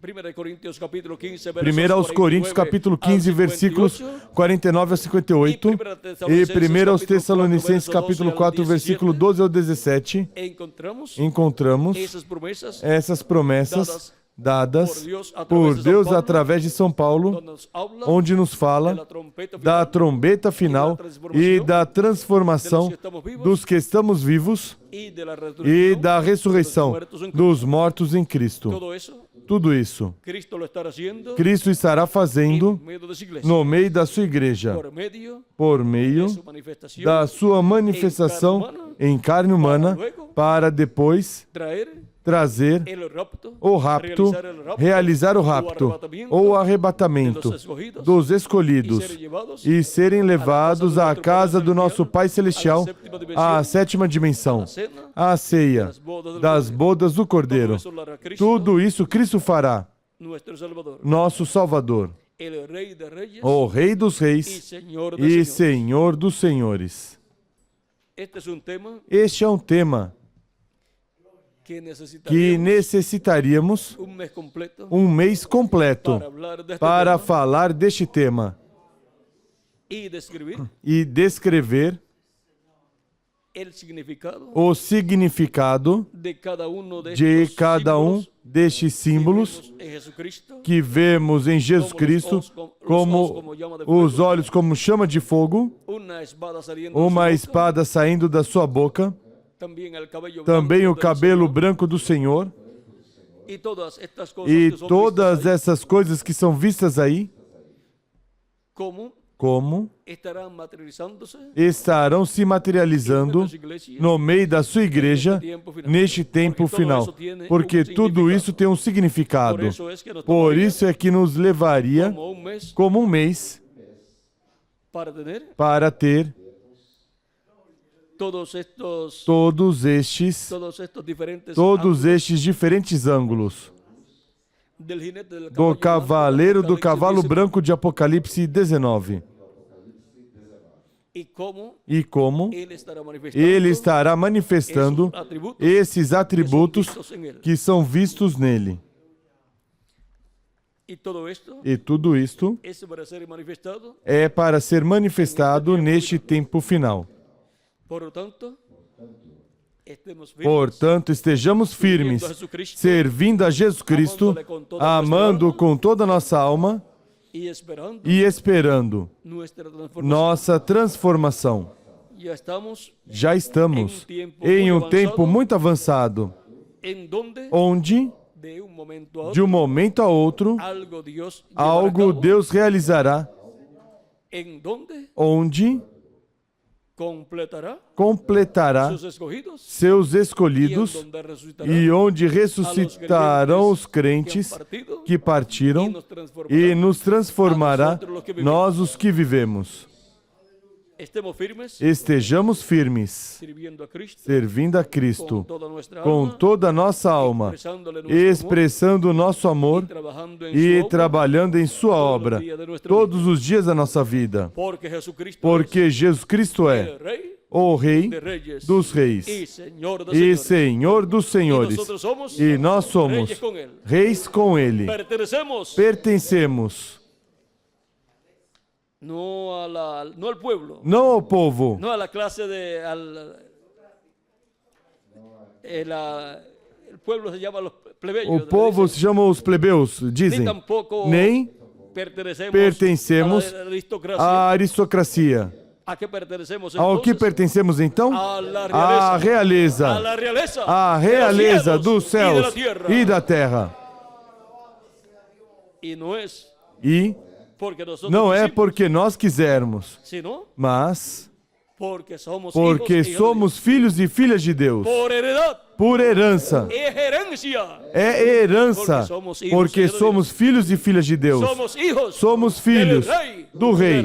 1 Coríntios capítulo 15, 1 aos Coríntios capítulo 15, versículos 49 a 58, e 1 aos Tessalonicenses capítulo 4, versículo 12 ao 17, encontramos essas promessas dadas por Deus através de São Paulo, onde nos fala da trombeta final e da transformação dos que estamos vivos e da ressurreição dos mortos em Cristo. Tudo isso, Cristo estará fazendo no meio da sua igreja, por meio da sua manifestação em carne humana, para depois trazer o rapto, realizar o rapto ou o arrebatamento dos escolhidos e serem levados à casa do nosso Pai Celestial, à sétima dimensão, à ceia das bodas do Cordeiro. Tudo isso Cristo fará, nosso Salvador, o Rei dos Reis e Senhor dos Senhores. Este é um tema que necessitaríamos um mês completo para falar deste tema e descrever o significado de cada um destes símbolos que vemos em Jesus Cristo, como os olhos como chama de fogo, uma espada saindo da sua boca, também o cabelo branco do Senhor, e todas essas coisas que são vistas aí, como estarão se materializando no meio da sua igreja neste tempo final, porque tudo isso tem um significado. Por isso é que nos levaria como um mês para ter todos estes diferentes ângulos do cavaleiro do cavalo branco de Apocalipse 19. E como ele estará manifestando esses atributos que são vistos nele. E tudo isto é para ser manifestado neste tempo final. Portanto, estejamos firmes, servindo a Jesus Cristo, amando com toda a nossa alma e esperando nossa transformação. Já estamos em um tempo muito avançado, onde, de um momento a outro, algo Deus realizará, onde completará seus escolhidos e onde ressuscitarão os crentes que partiram e nos transformará, nós os que vivemos. Estejamos firmes, servindo a Cristo com toda a nossa alma, expressando o nosso amor e trabalhando em sua obra todos os dias da nossa vida, porque Jesus Cristo é o Rei dos Reis e Senhor dos Senhores, e nós somos reis com Ele. Pertencemos no al pueblo, não ao povo, no a la clase de el pueblo se llama los plebeyos. O povo se chama os plebeus, dizem. Nem pertencemos à aristocracia. Ao que pertencemos então? À realeza. À realeza dos céus e da terra. E não é porque nós quisermos, mas porque somos filhos e filhas de Deus. Por herança. É herança, porque somos filhos e filhas de Deus. Somos filhos do Rei,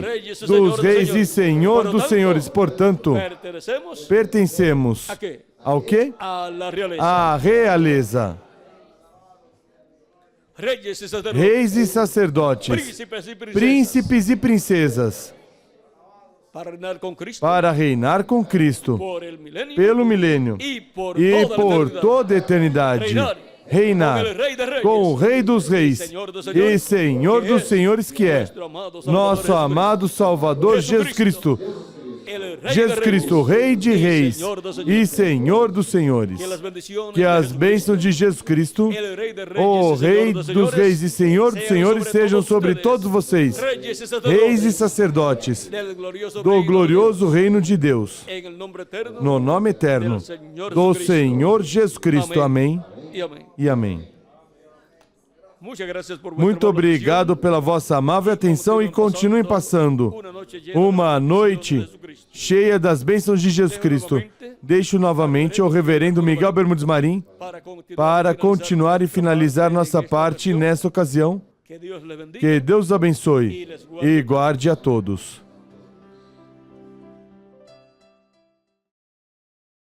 dos Reis e Senhor dos Senhores. Portanto, pertencemos ao quê? À realeza. reyes y sacerdotes, reis e sacerdotes, príncipes y princesas, príncipes e princesas, para reinar con Cristo para reinar com Cristo por el milenio pelo milênio y por e toda la por eternidad. toda a eternidade. Reinar com o Rei dos Reis e Senhor dos Senhores, que é nosso amado Salvador Jesus Cristo. Jesus Cristo, Rei de Reis e Senhor dos Senhores. Que as bênçãos de Jesus Cristo, o Rei dos Reis e Senhor dos Senhores, sejam sobre todos vocês, reis e sacerdotes, do glorioso reino de Deus, no nome eterno do Senhor Jesus Cristo. Amém e amém. Muito obrigado pela vossa amável atenção e continuem passando uma noite cheia das bênçãos de Jesus Cristo. Deixo novamente ao reverendo Miguel Bermudes Marim para continuar e finalizar nossa parte nesta ocasião. Que Deus os abençoe e guarde a todos.